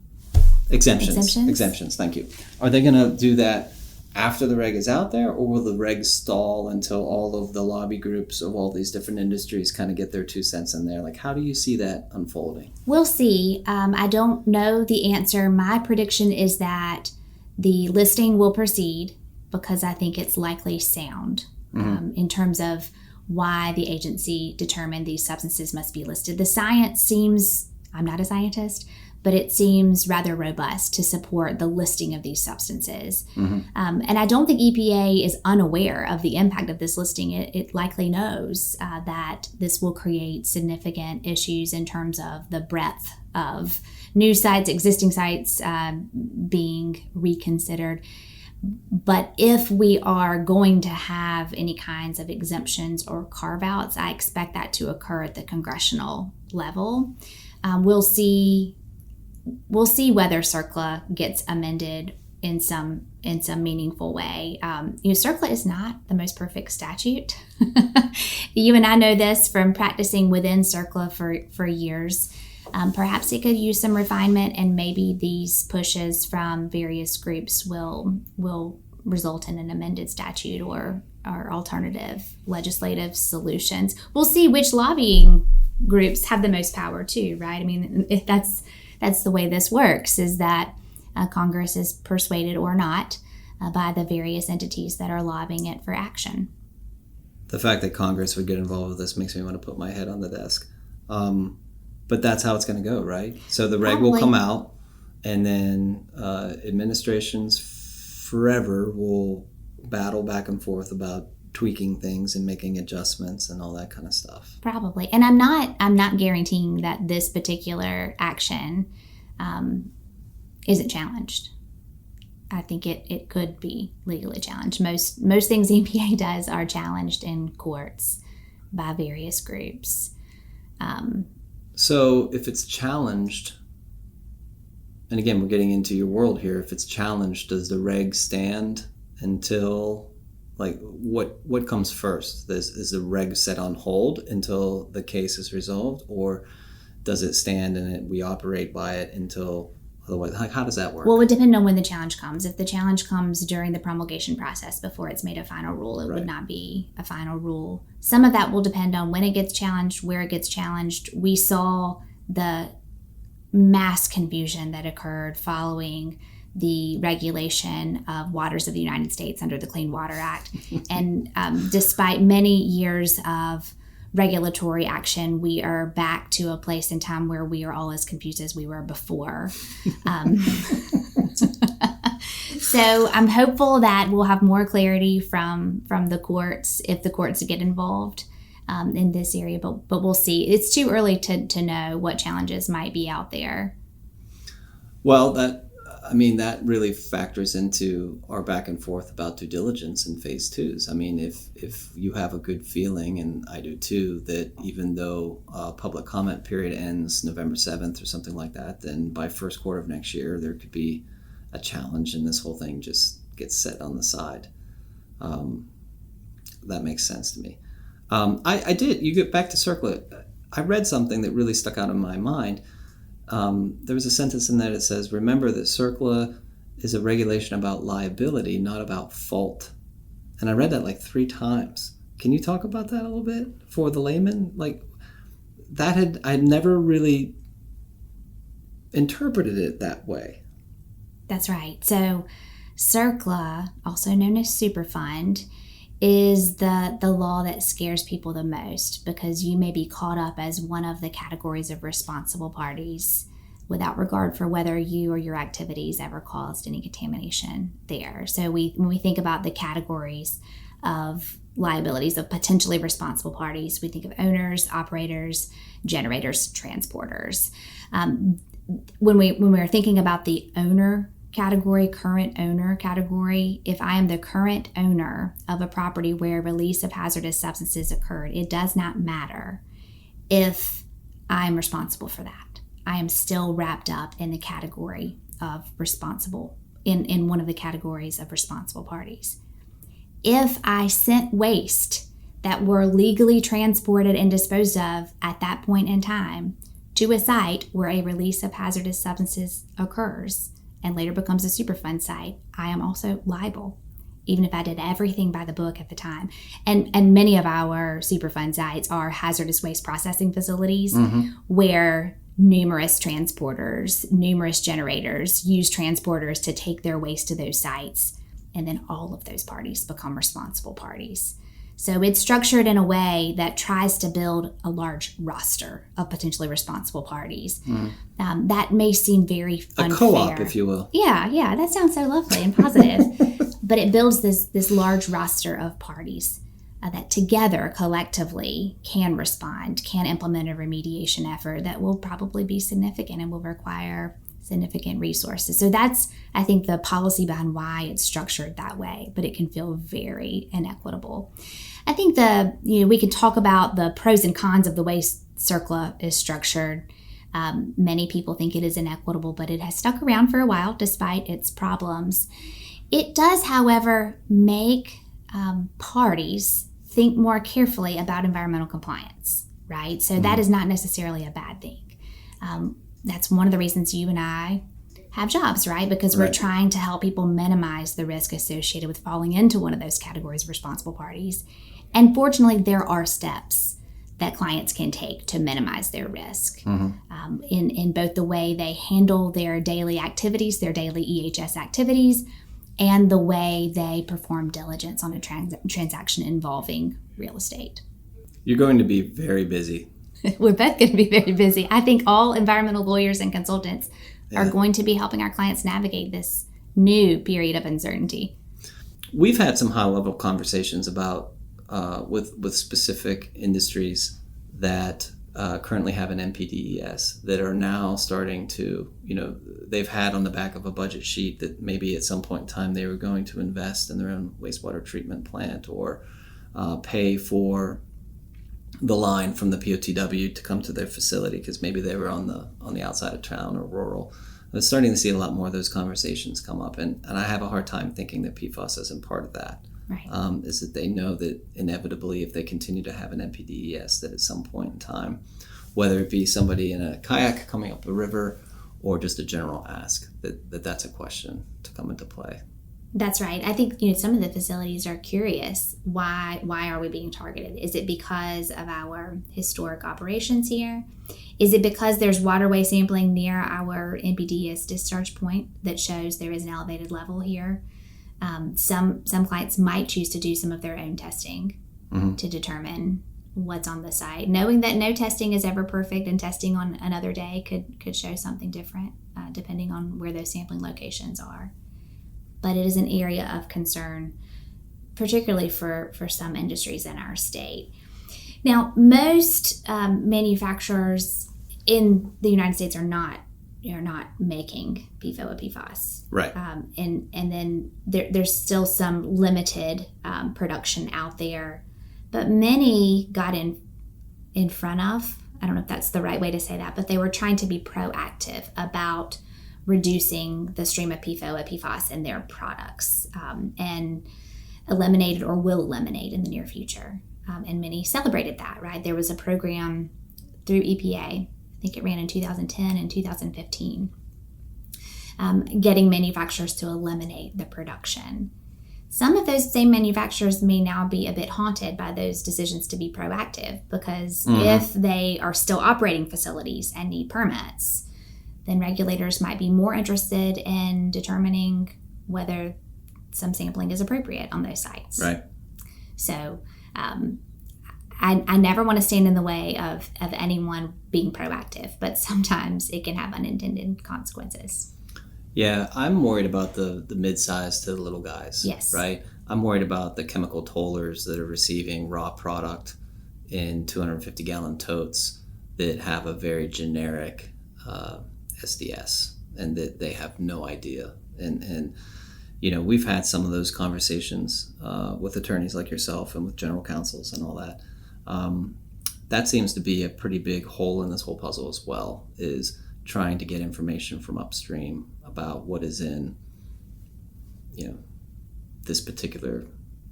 Exemptions, thank you. Are they going to do that after the reg is out there, or will the reg stall until all of the lobby groups of all these different industries kind of get their 2 cents in there? Like, how do you see that unfolding? We'll see. I don't know the answer. My prediction is that the listing will proceed because I think it's likely sound in terms of why the agency determined these substances must be listed. The science seems, I'm not a scientist, but it seems rather robust to support the listing of these substances. And I don't think EPA is unaware of the impact of this listing. It likely knows that this will create significant issues in terms of the breadth of new sites, existing sites being reconsidered. But if we are going to have any kinds of exemptions or carve-outs, I expect that to occur at the congressional level. We'll see whether CERCLA gets amended in some meaningful way. CERCLA is not the most perfect statute. You and I know this from practicing within CERCLA for years. Perhaps it could use some refinement, and maybe these pushes from various groups will result in an amended statute or alternative legislative solutions. We'll see which lobbying groups have the most power too, right? I mean, if that's the way this works, is that Congress is persuaded or not by the various entities that are lobbying it for action. The fact that Congress would get involved with this makes me want to put my head on the desk. But that's how it's going to go, right? So the reg will come out, and then administrations forever will battle back and forth about tweaking things and making adjustments and all that kind of stuff. Probably. And I'm not guaranteeing that this particular action isn't challenged. I think it could be legally challenged. Most things EPA does are challenged in courts by various groups. So if it's challenged, and again, we're getting into your world here, if it's challenged, does the reg stand until, like, what comes first? Is the reg set on hold until the case is resolved, or does it stand and we operate by it until otherwise? How does that work? Well, it would depend on when the challenge comes. If the challenge comes during the promulgation process before it's made a final rule, it would not be a final rule. Some of that will depend on when it gets challenged, where it gets challenged. We saw the mass confusion that occurred following the regulation of waters of the United States under the Clean Water Act. And despite many years of regulatory action, we are back to a place in time where we are all as confused as we were before. So I'm hopeful that we'll have more clarity from the courts if the courts get involved in this area, but we'll see. It's too early to know what challenges might be out there. Well, that really factors into our back and forth about due diligence in phase 2s. I mean, if you have a good feeling, and I do too, that even though public comment period ends November 7th or something like that, then by first quarter of next year, there could be a challenge and this whole thing just gets set on the side. That makes sense to me. You get back to CERCLA. I read something that really stuck out in my mind. There was a sentence in there that says, remember that CERCLA is a regulation about liability, not about fault. And I read that like 3 times. Can you talk about that a little bit for the layman? Like, I'd never really interpreted it that way. That's right. So CERCLA, also known as Superfund, is the law that scares people the most, because you may be caught up as one of the categories of responsible parties without regard for whether you or your activities ever caused any contamination there. So when we think about the categories of liabilities of potentially responsible parties, we think of owners, operators, generators, transporters. When we're thinking about the owner category, current owner category, if I am the current owner of a property where release of hazardous substances occurred, it does not matter if I'm responsible for that. I am still wrapped up in the category of responsible, in one of the categories of responsible parties. If I sent waste that were legally transported and disposed of at that point in time to a site where a release of hazardous substances occurs and later becomes a Superfund site, I am also liable, even if I did everything by the book at the time. And many of our Superfund sites are hazardous waste processing facilities where numerous transporters, numerous generators use transporters to take their waste to those sites, and then all of those parties become responsible parties. So it's structured in a way that tries to build a large roster of potentially responsible parties. That may seem very unfair. A co-op, if you will. Yeah, that sounds so lovely and positive. But it builds this large roster of parties that together, collectively, can respond, can implement a remediation effort that will probably be significant and will require significant resources. So that's, I think, the policy behind why it's structured that way, but it can feel very inequitable. I think we can talk about the pros and cons of the way CERCLA is structured. Many people think it is inequitable, but it has stuck around for a while despite its problems. It does, however, make parties think more carefully about environmental compliance, right? So that is not necessarily a bad thing. That's one of the reasons you and I have jobs, right? Because we're trying to help people minimize the risk associated with falling into one of those categories of responsible parties. And fortunately, there are steps that clients can take to minimize their risk in both the way they handle their daily activities, their daily EHS activities, and the way they perform diligence on a transaction involving real estate. You're going to be very busy. We're both going to be very busy. I think all environmental lawyers and consultants are going to be helping our clients navigate this new period of uncertainty. We've had some high-level conversations about with specific industries that currently have an NPDES that are now starting to, they've had on the back of a budget sheet that maybe at some point in time they were going to invest in their own wastewater treatment plant or pay for the line from the POTW to come to their facility because maybe they were on the outside of town or rural. I was starting to see a lot more of those conversations come up, and I have a hard time thinking that PFAS isn't part of that. Right. Is that they know that inevitably if they continue to have an NPDES that at some point in time, whether it be somebody in a kayak coming up a river or just a general ask, that's a question to come into play. That's right. I think some of the facilities are curious. Why are we being targeted? Is it because of our historic operations here? Is it because there's waterway sampling near our NPDES discharge point that shows there is an elevated level here? Some clients might choose to do some of their own testing to determine what's on the site, knowing that no testing is ever perfect, and testing on another day could show something different depending on where those sampling locations are. But it is an area of concern, particularly for some industries in our state. Now, most manufacturers in the United States are not making PFOA or PFAS. Right. And then there's still some limited production out there. But many got in front of, I don't know if that's the right way to say that, but they were trying to be proactive about reducing the stream of PFOA or PFAS in their products and eliminated or will eliminate in the near future. And many celebrated that, right? There was a program through EPA, I think it ran in 2010 and 2015, getting manufacturers to eliminate the production. Some of those same manufacturers may now be a bit haunted by those decisions to be proactive because if they are still operating facilities and need permits, then regulators might be more interested in determining whether some sampling is appropriate on those sites. Right. So I never want to stand in the way of anyone being proactive, but sometimes it can have unintended consequences. Yeah, I'm worried about the mid-size to the little guys. Yes. Right? I'm worried about the chemical tollers that are receiving raw product in 250-gallon totes that have a very generic SDS and that they have no idea. And we've had some of those conversations with attorneys like yourself and with general counsels and all that. That seems to be a pretty big hole in this whole puzzle as well, is trying to get information from upstream about what is in, this particular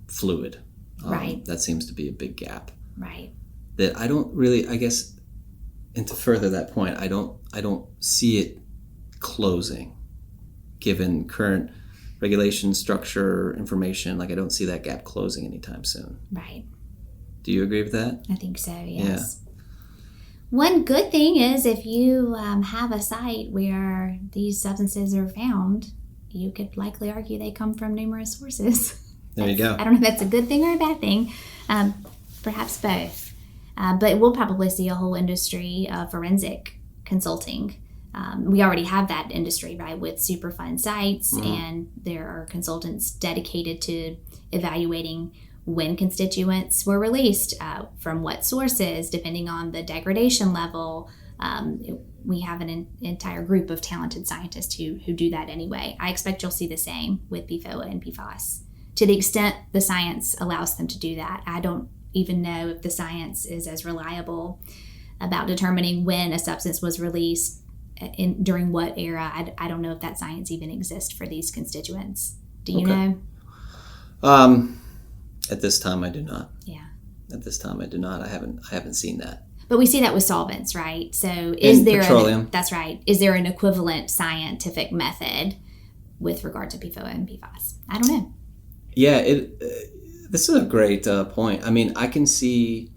fluid. Right. That seems to be a big gap. Right. That I don't really, I guess, And to further that point, I don't see it closing, given current regulation, structure, information. Like, I don't see that gap closing anytime soon. Right. Do you agree with that? I think so, yes. Yeah. One good thing is if you have a site where these substances are found, you could likely argue they come from numerous sources. There you go. I don't know if that's a good thing or a bad thing. Perhaps both. But we'll probably see a whole industry of forensic consulting. We already have that industry, right, with Superfund sites, and there are consultants dedicated to evaluating when constituents were released, from what sources, depending on the degradation level. We have an entire group of talented scientists who do that anyway. I expect you'll see the same with PFOA and PFAS. To the extent the science allows them to do that, I don't even know if the science is as reliable about determining when a substance was released during what era. I don't know if that science even exists for these constituents. Do you know? At this time, I do not. Yeah. At this time, I do not. I haven't seen that. But we see that with solvents, right? So is there petroleum? That's right. Is there an equivalent scientific method with regard to PFOA and PFAS? I don't know. Yeah, this is a great point. I mean, I can see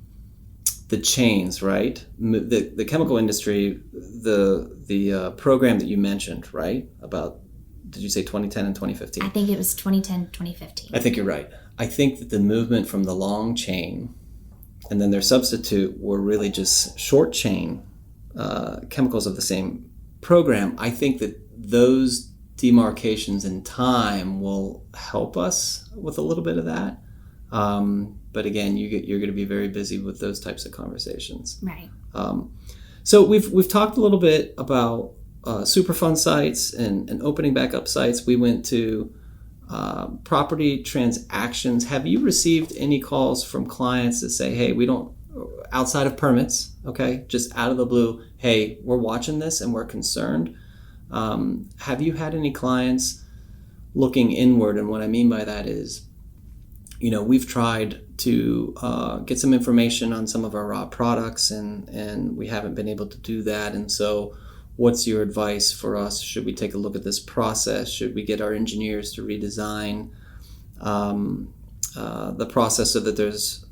the chains, right? The chemical industry, the program that you mentioned, right? About, did you say 2010 and 2015? I think it was 2010, 2015. I think you're right. I think that the movement from the long chain and then their substitute were really just short chain chemicals of the same program. I think that those demarcations in time will help us with a little bit of that. But again, you're going to be very busy with those types of conversations. Right. So we've talked a little bit about Superfund sites and opening back up sites. We went to property transactions. Have you received any calls from clients that say, hey, we don't, outside of permits, okay, just out of the blue, hey, we're watching this and we're concerned? Have you had any clients looking inward? And what I mean by that is, we've tried to get some information on some of our raw products and we haven't been able to do that. And so what's your advice for us? Should we take a look at this process? Should we get our engineers to redesign the process so that there's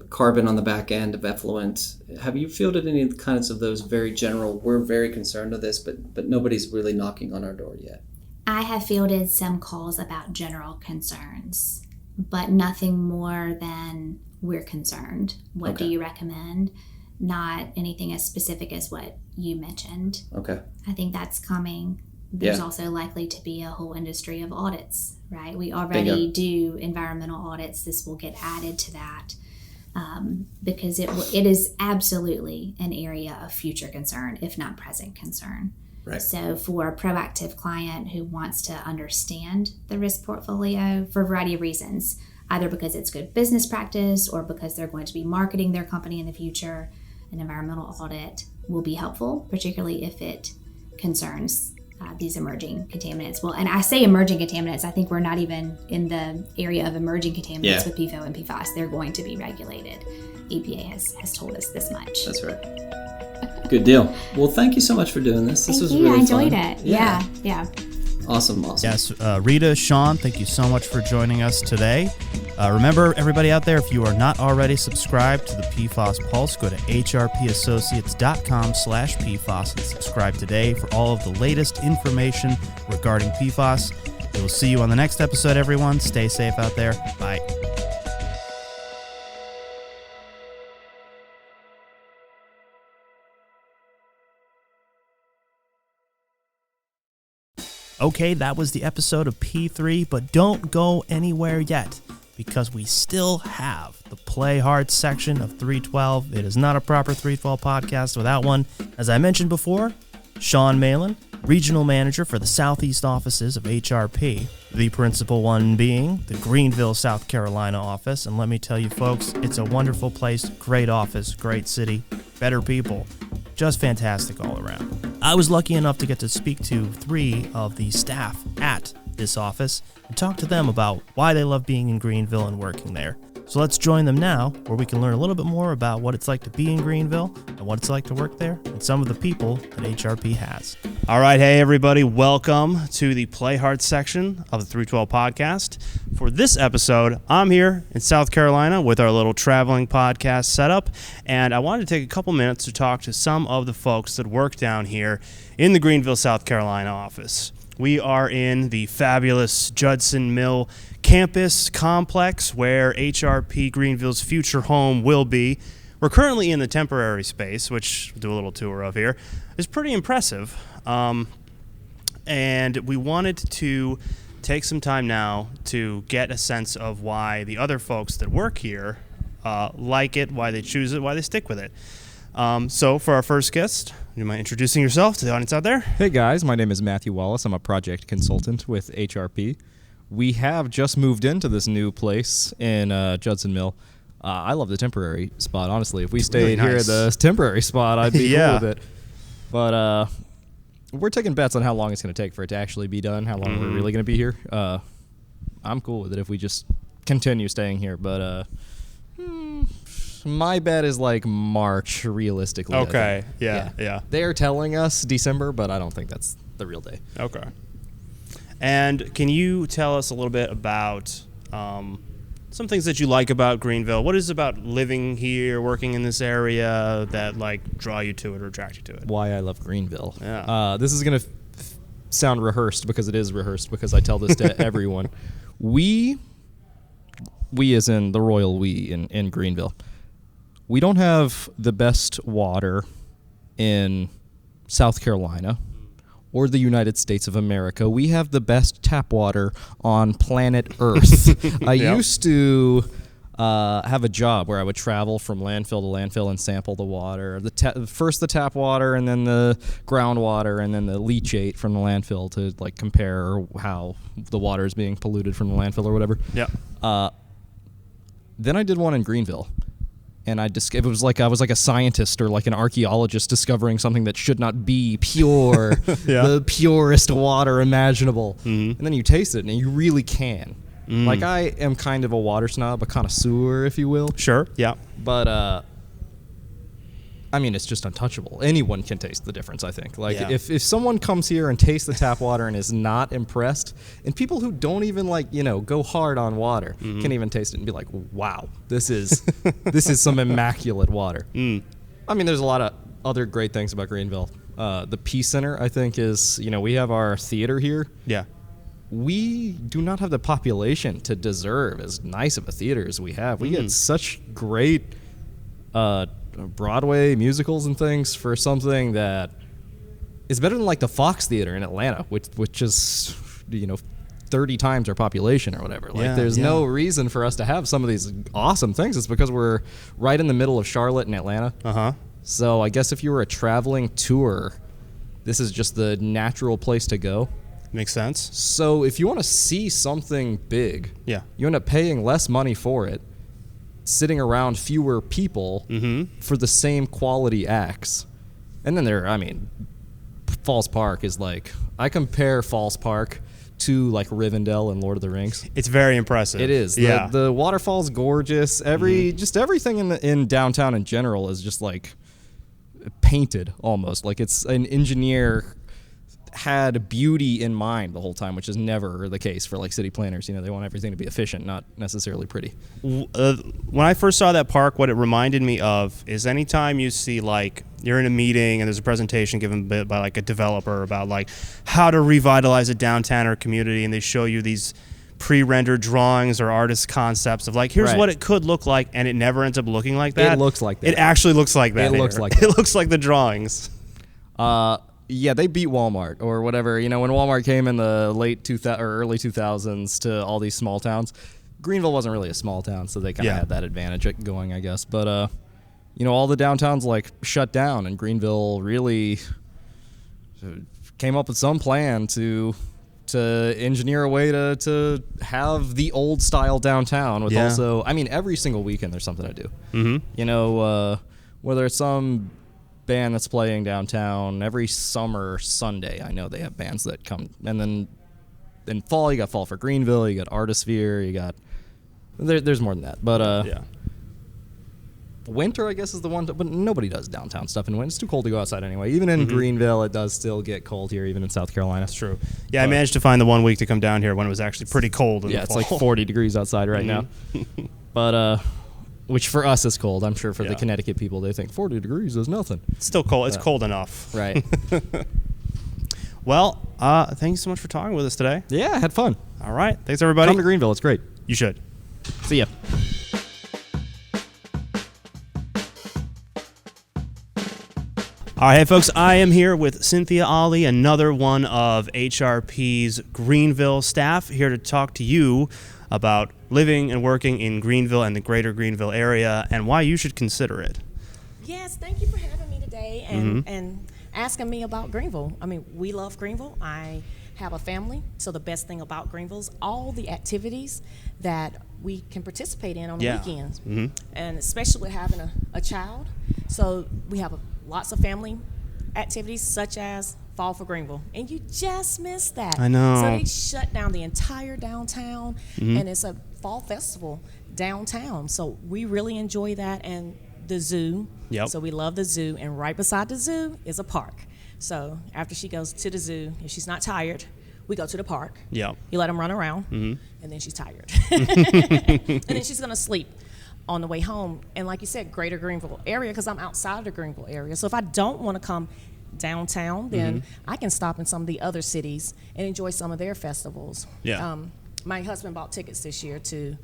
carbon on the back end of effluent? Have you fielded any kinds of those very general, we're very concerned with this, but nobody's really knocking on our door yet? I have fielded some calls about general concerns, but nothing more than we're concerned. What do you recommend? Not anything as specific as what you mentioned. Okay. I think that's coming. There's also likely to be a whole industry of audits, right? We already do environmental audits. This will get added to that because it is absolutely an area of future concern, if not present concern. Right. So for a proactive client who wants to understand the risk portfolio for a variety of reasons, either because it's good business practice or because they're going to be marketing their company in the future, an environmental audit will be helpful, particularly if it concerns these emerging contaminants. Well, and I say emerging contaminants, I think we're not even in the area of emerging contaminants with PFOA and PFAS. They're going to be regulated. EPA has told us this much. That's right. Good deal. Well, thank you so much for doing this. This was really fun. I enjoyed it. Yeah. Awesome. Yes, Rita, Shaun, thank you so much for joining us today. Remember, everybody out there, if you are not already subscribed to the PFAS Pulse, go to hrpassociates.com/PFAS and subscribe today for all of the latest information regarding PFAS. We will see you on the next episode, everyone. Stay safe out there. Bye. Okay, that was the episode of P3, but don't go anywhere yet because we still have the Play Hard section of 312. It is not a proper 312 podcast without one. As I mentioned before, Shaun Malin, Regional Manager for the Southeast offices of HRP, the principal one being the Greenville, South Carolina office. And let me tell you folks, it's a wonderful place, great office, great city, better people. Just fantastic all around. I was lucky enough to get to speak to 3 of the staff at this office and talk to them about why they love being in Greenville and working there. So let's join them now, where we can learn a little bit more about what it's like to be in Greenville and what it's like to work there and some of the people that HRP has. All right, hey everybody, welcome to the Play Hard section of the 312 podcast. For this episode, I'm here in South Carolina with our little traveling podcast setup, and I wanted to take a couple minutes to talk to some of the folks that work down here in the Greenville, South Carolina office. We are in the fabulous Judson Mill campus complex where HRP Greenville's future home will be. We're currently in the temporary space, which we'll do a little tour of here. It's pretty impressive. And we wanted to take some time now to get a sense of why the other folks that work here like it, why they choose it, why they stick with it. So for our first guest, do you mind introducing yourself to the audience out there? Hey guys, my name is Matthew Wallace. I'm a project consultant with HRP. We have just moved into this new place in Judson Mill. I love the temporary spot, honestly. If we stayed really here at the temporary spot, I'd be cool with it. But we're taking bets on how long it's going to take for it to actually be done, how long we're really going to be here. I'm cool with it if we just continue staying here. But my bet is like March, realistically. Okay, yeah. They're telling us December, but I don't think that's the real day. Okay. And can you tell us a little bit about some things that you like about Greenville? What is it about living here, working in this area that like draw you to it or attract you to it? Why I love Greenville. Yeah. This is going to sound rehearsed because it is rehearsed because I tell this to everyone. We as in the royal we in Greenville, we don't have the best water in South Carolina or the United States of America. We have the best tap water on planet Earth. I used to have a job where I would travel from landfill to landfill and sample the water. First the tap water, and then the groundwater, and then the leachate from the landfill to like compare how the water is being polluted from the landfill or whatever. Yeah. Then I did one in Greenville. And it was like I was like a scientist or like an archaeologist discovering something that should not be pure, the purest water imaginable. And then you taste it, and you really can. Like, I am kind of a water snob, a connoisseur, if you will. Sure, yeah. But, I mean, it's just untouchable. Anyone can taste the difference, I think. Like, if someone comes here and tastes the tap water and is not impressed, and people who don't even, like, go hard on water can even taste it and be like, wow, this is some immaculate water. I mean, there's a lot of other great things about Greenville. The Peace Center, I think, is, we have our theater here. Yeah. We do not have the population to deserve as nice of a theater as we have. We get such great Broadway musicals and things for something that is better than like the Fox Theater in Atlanta, which is 30 times our population or whatever. Like there's no reason for us to have some of these awesome things. It's because we're right in the middle of Charlotte and Atlanta. So I guess if you were a traveling tour, this is just the natural place to go. Makes sense. So if you want to see something big, you end up paying less money for it, sitting around fewer people for the same quality acts. And then Falls Park is like, I compare Falls Park to like Rivendell and Lord of the Rings. It's very impressive. It is. The waterfall's gorgeous. Just everything in downtown in general is just like painted almost. Like it's an engineer had beauty in mind the whole time, which is never the case for like city planners. They want everything to be efficient, not necessarily pretty. When I first saw that park, what it reminded me of is anytime you see like you're in a meeting and there's a presentation given by like a developer about like how to revitalize a downtown or community, and they show you these pre-rendered drawings or artist concepts of like, here's what it could look like, and it never ends up looking like that. It looks like that. It actually looks like that. It looks like that. It looks like the drawings. Yeah, they beat Walmart or whatever. When Walmart came in the late 2000 or early 2000s to all these small towns, Greenville wasn't really a small town, so they kind of had that advantage going, I guess. But all the downtowns like shut down, and Greenville really came up with some plan to engineer a way to have the old style downtown with also. I mean, every single weekend there's something to do. Whether it's some band that's playing downtown every summer Sunday. I know they have bands that come, and then in fall you got Fall for Greenville, you got Artisphere, you got There's more than that, but Yeah. winter, I guess, is the one. But nobody does downtown stuff in winter. It's too cold to go outside anyway. Even in Greenville, it does still get cold here, even in South Carolina. That's true. Yeah, I managed to find the 1 week to come down here when it was actually pretty cold in the it's fall. like 40 degrees outside right now. But which for us is cold. I'm sure for the Connecticut people, they think 40 degrees is nothing. It's still cold. It's cold enough. Right. Well, thank you so much for talking with us today. Yeah, I had fun. All right. Thanks, everybody. Come to Greenville. It's great. You should. See ya. All right, hey, folks. I am here with Cynthia Ollie, another one of HRP's Greenville staff, here to talk to you about living and working in Greenville and the greater Greenville area and why you should consider it. Yes, thank you for having me today and asking me about Greenville. I mean, we love Greenville. I have a family, so the best thing about Greenville is all the activities that we can participate in on the weekends, and especially with having a child. So we have lots of family activities such as Fall for Greenville, and you just missed that. I know. So they shut down the entire downtown, and it's a fall festival downtown. So we really enjoy that, and the zoo. Yep. So we love the zoo, and right beside the zoo is a park. So after she goes to the zoo, if she's not tired, we go to the park. Yep. You let them run around, and then she's tired. And then she's going to sleep on the way home. And like you said, greater Greenville area, because I'm outside of the Greenville area. So if I don't want to come downtown, then I can stop in some of the other cities and enjoy some of their festivals. Yeah. My husband bought tickets this year to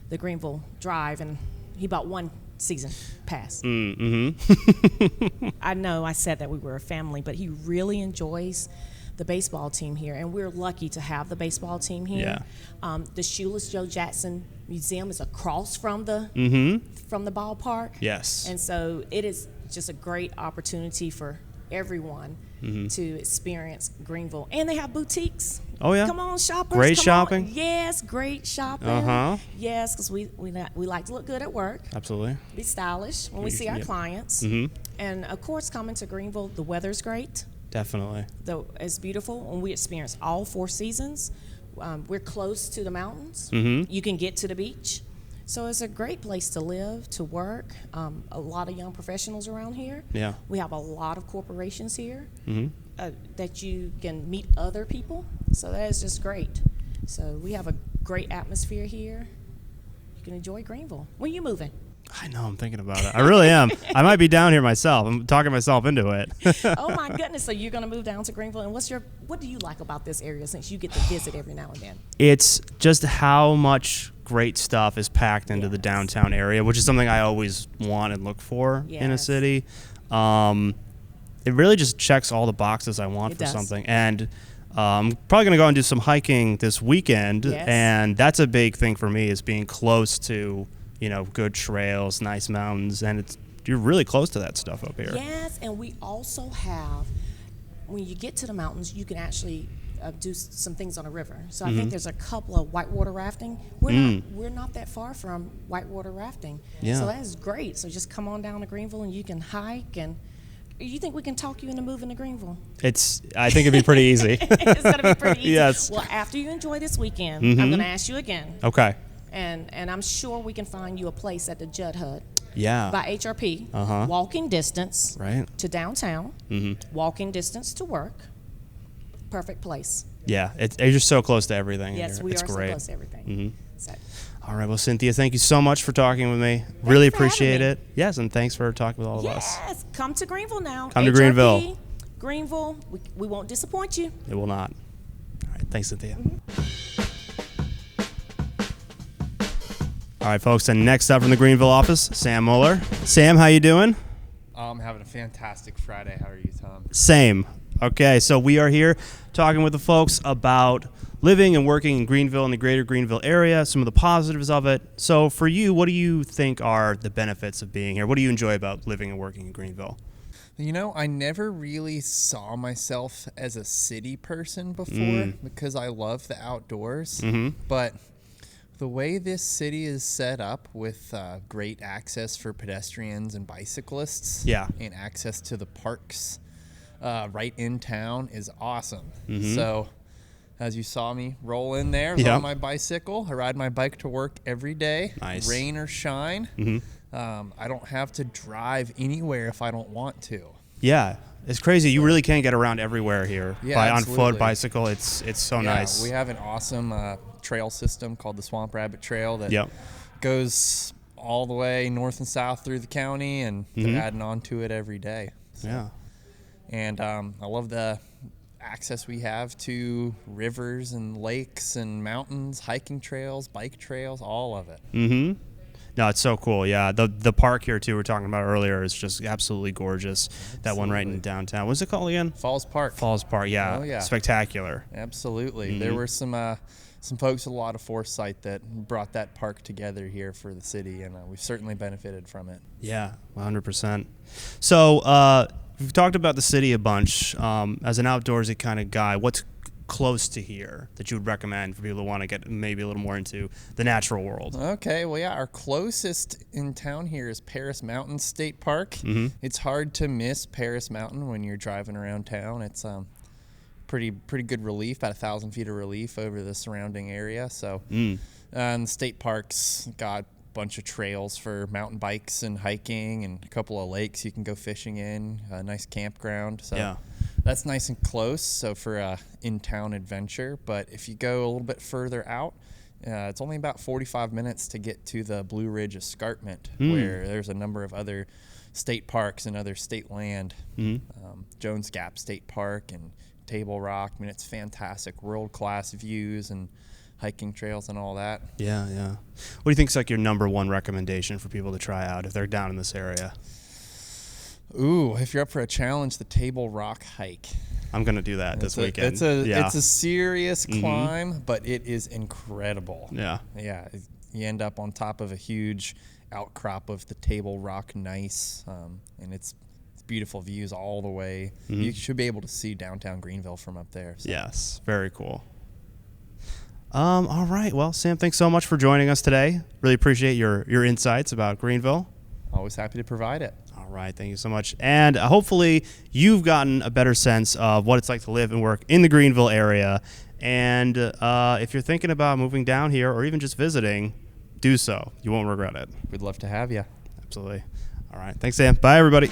the Greenville Drive, and he bought one season pass. I know I said that we were a family, but he really enjoys the baseball team here, and we're lucky to have the baseball team here. The Shoeless Joe Jackson Museum is across from the ballpark. Yes. And so it is just a great opportunity for everyone to experience Greenville. And they have boutiques. Oh, yeah? Come on, shoppers. Great come shopping? On. Yes, great shopping. Uh-huh. Yes, because we like to look good at work. Absolutely. Be stylish when we see our clients. And, of course, coming to Greenville, the weather's great. Definitely. It's beautiful, and we experience all 4 seasons. We're close to the mountains. You can get to the beach. So it's a great place to live, to work. A lot of young professionals around here. Yeah. We have a lot of corporations here that you can meet other people. So that is just great. So we have a great atmosphere here. You can enjoy Greenville. When are you moving? I know, I'm thinking about it. I really am. I might be down here myself. I'm talking myself into it. Oh my goodness! So you're going to move down to Greenville, and what do you like about this area since you get to visit every now and then? It's just how much great stuff is packed into the downtown area, which is something I always want and look for in a city. It really just checks all the boxes I want for something. And I'm probably going to go and do some hiking this weekend, and that's a big thing for me, is being close to, good trails, nice mountains, and you're really close to that stuff up here. Yes, and we also have, when you get to the mountains, you can actually do some things on a river. So I think there's a couple of whitewater rafting. We're not that far from whitewater rafting. Yeah. So that is great. So just come on down to Greenville, and you can hike. And you think we can talk you into moving to Greenville? I think it'd be pretty easy. It's going to be pretty easy. Yes. Well, after you enjoy this weekend, I'm going to ask you again. Okay. And I'm sure we can find you a place at the Judd Hut. Yeah. By HRP. Walking distance to downtown. Walking distance to work. Perfect place. Yeah, you're just so close to everything. Yes, here. we It's are great. so close to everything. So. All right, well, Cynthia, thank you so much for talking with me. Really appreciate it. Yes, and thanks for talking with all of us. Yes, come to Greenville now. Come to HRP, Greenville. Greenville, we won't disappoint you. It will not. All right, thanks, Cynthia. All right, folks, and next up from the Greenville office, Sam Mueller. Sam, how you doing? I'm having a fantastic Friday. How are you, Tom? Same. Okay, so we are here talking with the folks about living and working in Greenville and the greater Greenville area, some of the positives of it. So for you, what do you think are the benefits of being here? What do you enjoy about living and working in Greenville? I never really saw myself as a city person before because I love the outdoors. But the way this city is set up with great access for pedestrians and bicyclists and access to the parks right in town is awesome. So As you saw me roll in there, I was on my bicycle. I ride my bike to work every day, rain or shine. I don't have to drive anywhere if I don't want to. Yeah, it's crazy. You really can get around everywhere here. On foot, bicycle. It's so nice. We have an awesome trail system called the Swamp Rabbit Trail that goes all the way north and south through the county, and they're adding on to it every day. So. And I love the access we have to rivers and lakes and mountains, hiking trails, bike trails, all of it. No, it's so cool. Yeah, the park here too, we were talking about earlier, is just absolutely gorgeous. That one right in downtown. What's it called again? Falls Park. Falls Park. Yeah. Oh, yeah. Spectacular. Absolutely. There were some folks with a lot of foresight that brought that park together here for the city, and we've certainly benefited from it. Yeah, 100%. So we've talked about the city a bunch. As an outdoorsy kind of guy, what's close to here that you would recommend for people who want to get maybe a little more into the natural world? Okay, well, yeah, our closest in town here is Paris Mountain State Park. It's hard to miss Paris Mountain when you're driving around town. It's pretty good relief, about 1,000 feet of relief over the surrounding area. So, and the state park's got a bunch of trails for mountain bikes and hiking, and a couple of lakes you can go fishing in, a nice campground. So that's nice and close, so for a in-town adventure. But if you go a little bit further out, it's only about 45 minutes to get to the Blue Ridge Escarpment, where there's a number of other state parks and other state land. Jones Gap State Park and Table Rock. I mean, it's fantastic, world-class views and hiking trails and all that. Yeah. What do you think is like your number one recommendation for people to try out if they're down in this area? Ooh, if you're up for a challenge, the Table Rock hike. I'm going to do that this weekend. It's a serious climb, but it is incredible. Yeah. You end up on top of a huge outcrop of the Table Rock gneiss, and it's beautiful views all the way. You should be able to see downtown Greenville from up there. So. Yes, very cool. All right. Well, Sam, thanks so much for joining us today. Really appreciate your insights about Greenville. Always happy to provide it. All right. Thank you so much. And hopefully you've gotten a better sense of what it's like to live and work in the Greenville area. And if you're thinking about moving down here or even just visiting, do so. You won't regret it. We'd love to have you. Absolutely. All right. Thanks, Sam. Bye, everybody.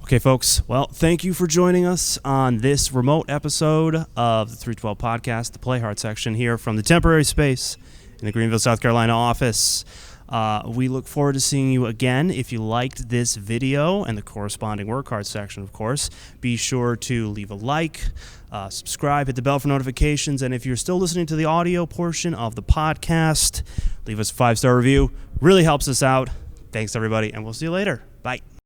Okay, folks. Well, thank you for joining us on this remote episode of the 312 Podcast, the Play Hard section here from the temporary space in the Greenville, South Carolina office. We look forward to seeing you again. If you liked this video and the corresponding work hard section, of course, be sure to leave a like, subscribe, hit the bell for notifications, and if you're still listening to the audio portion of the podcast, leave us a 5-star review. Really helps us out. Thanks, everybody, and we'll see you later. Bye.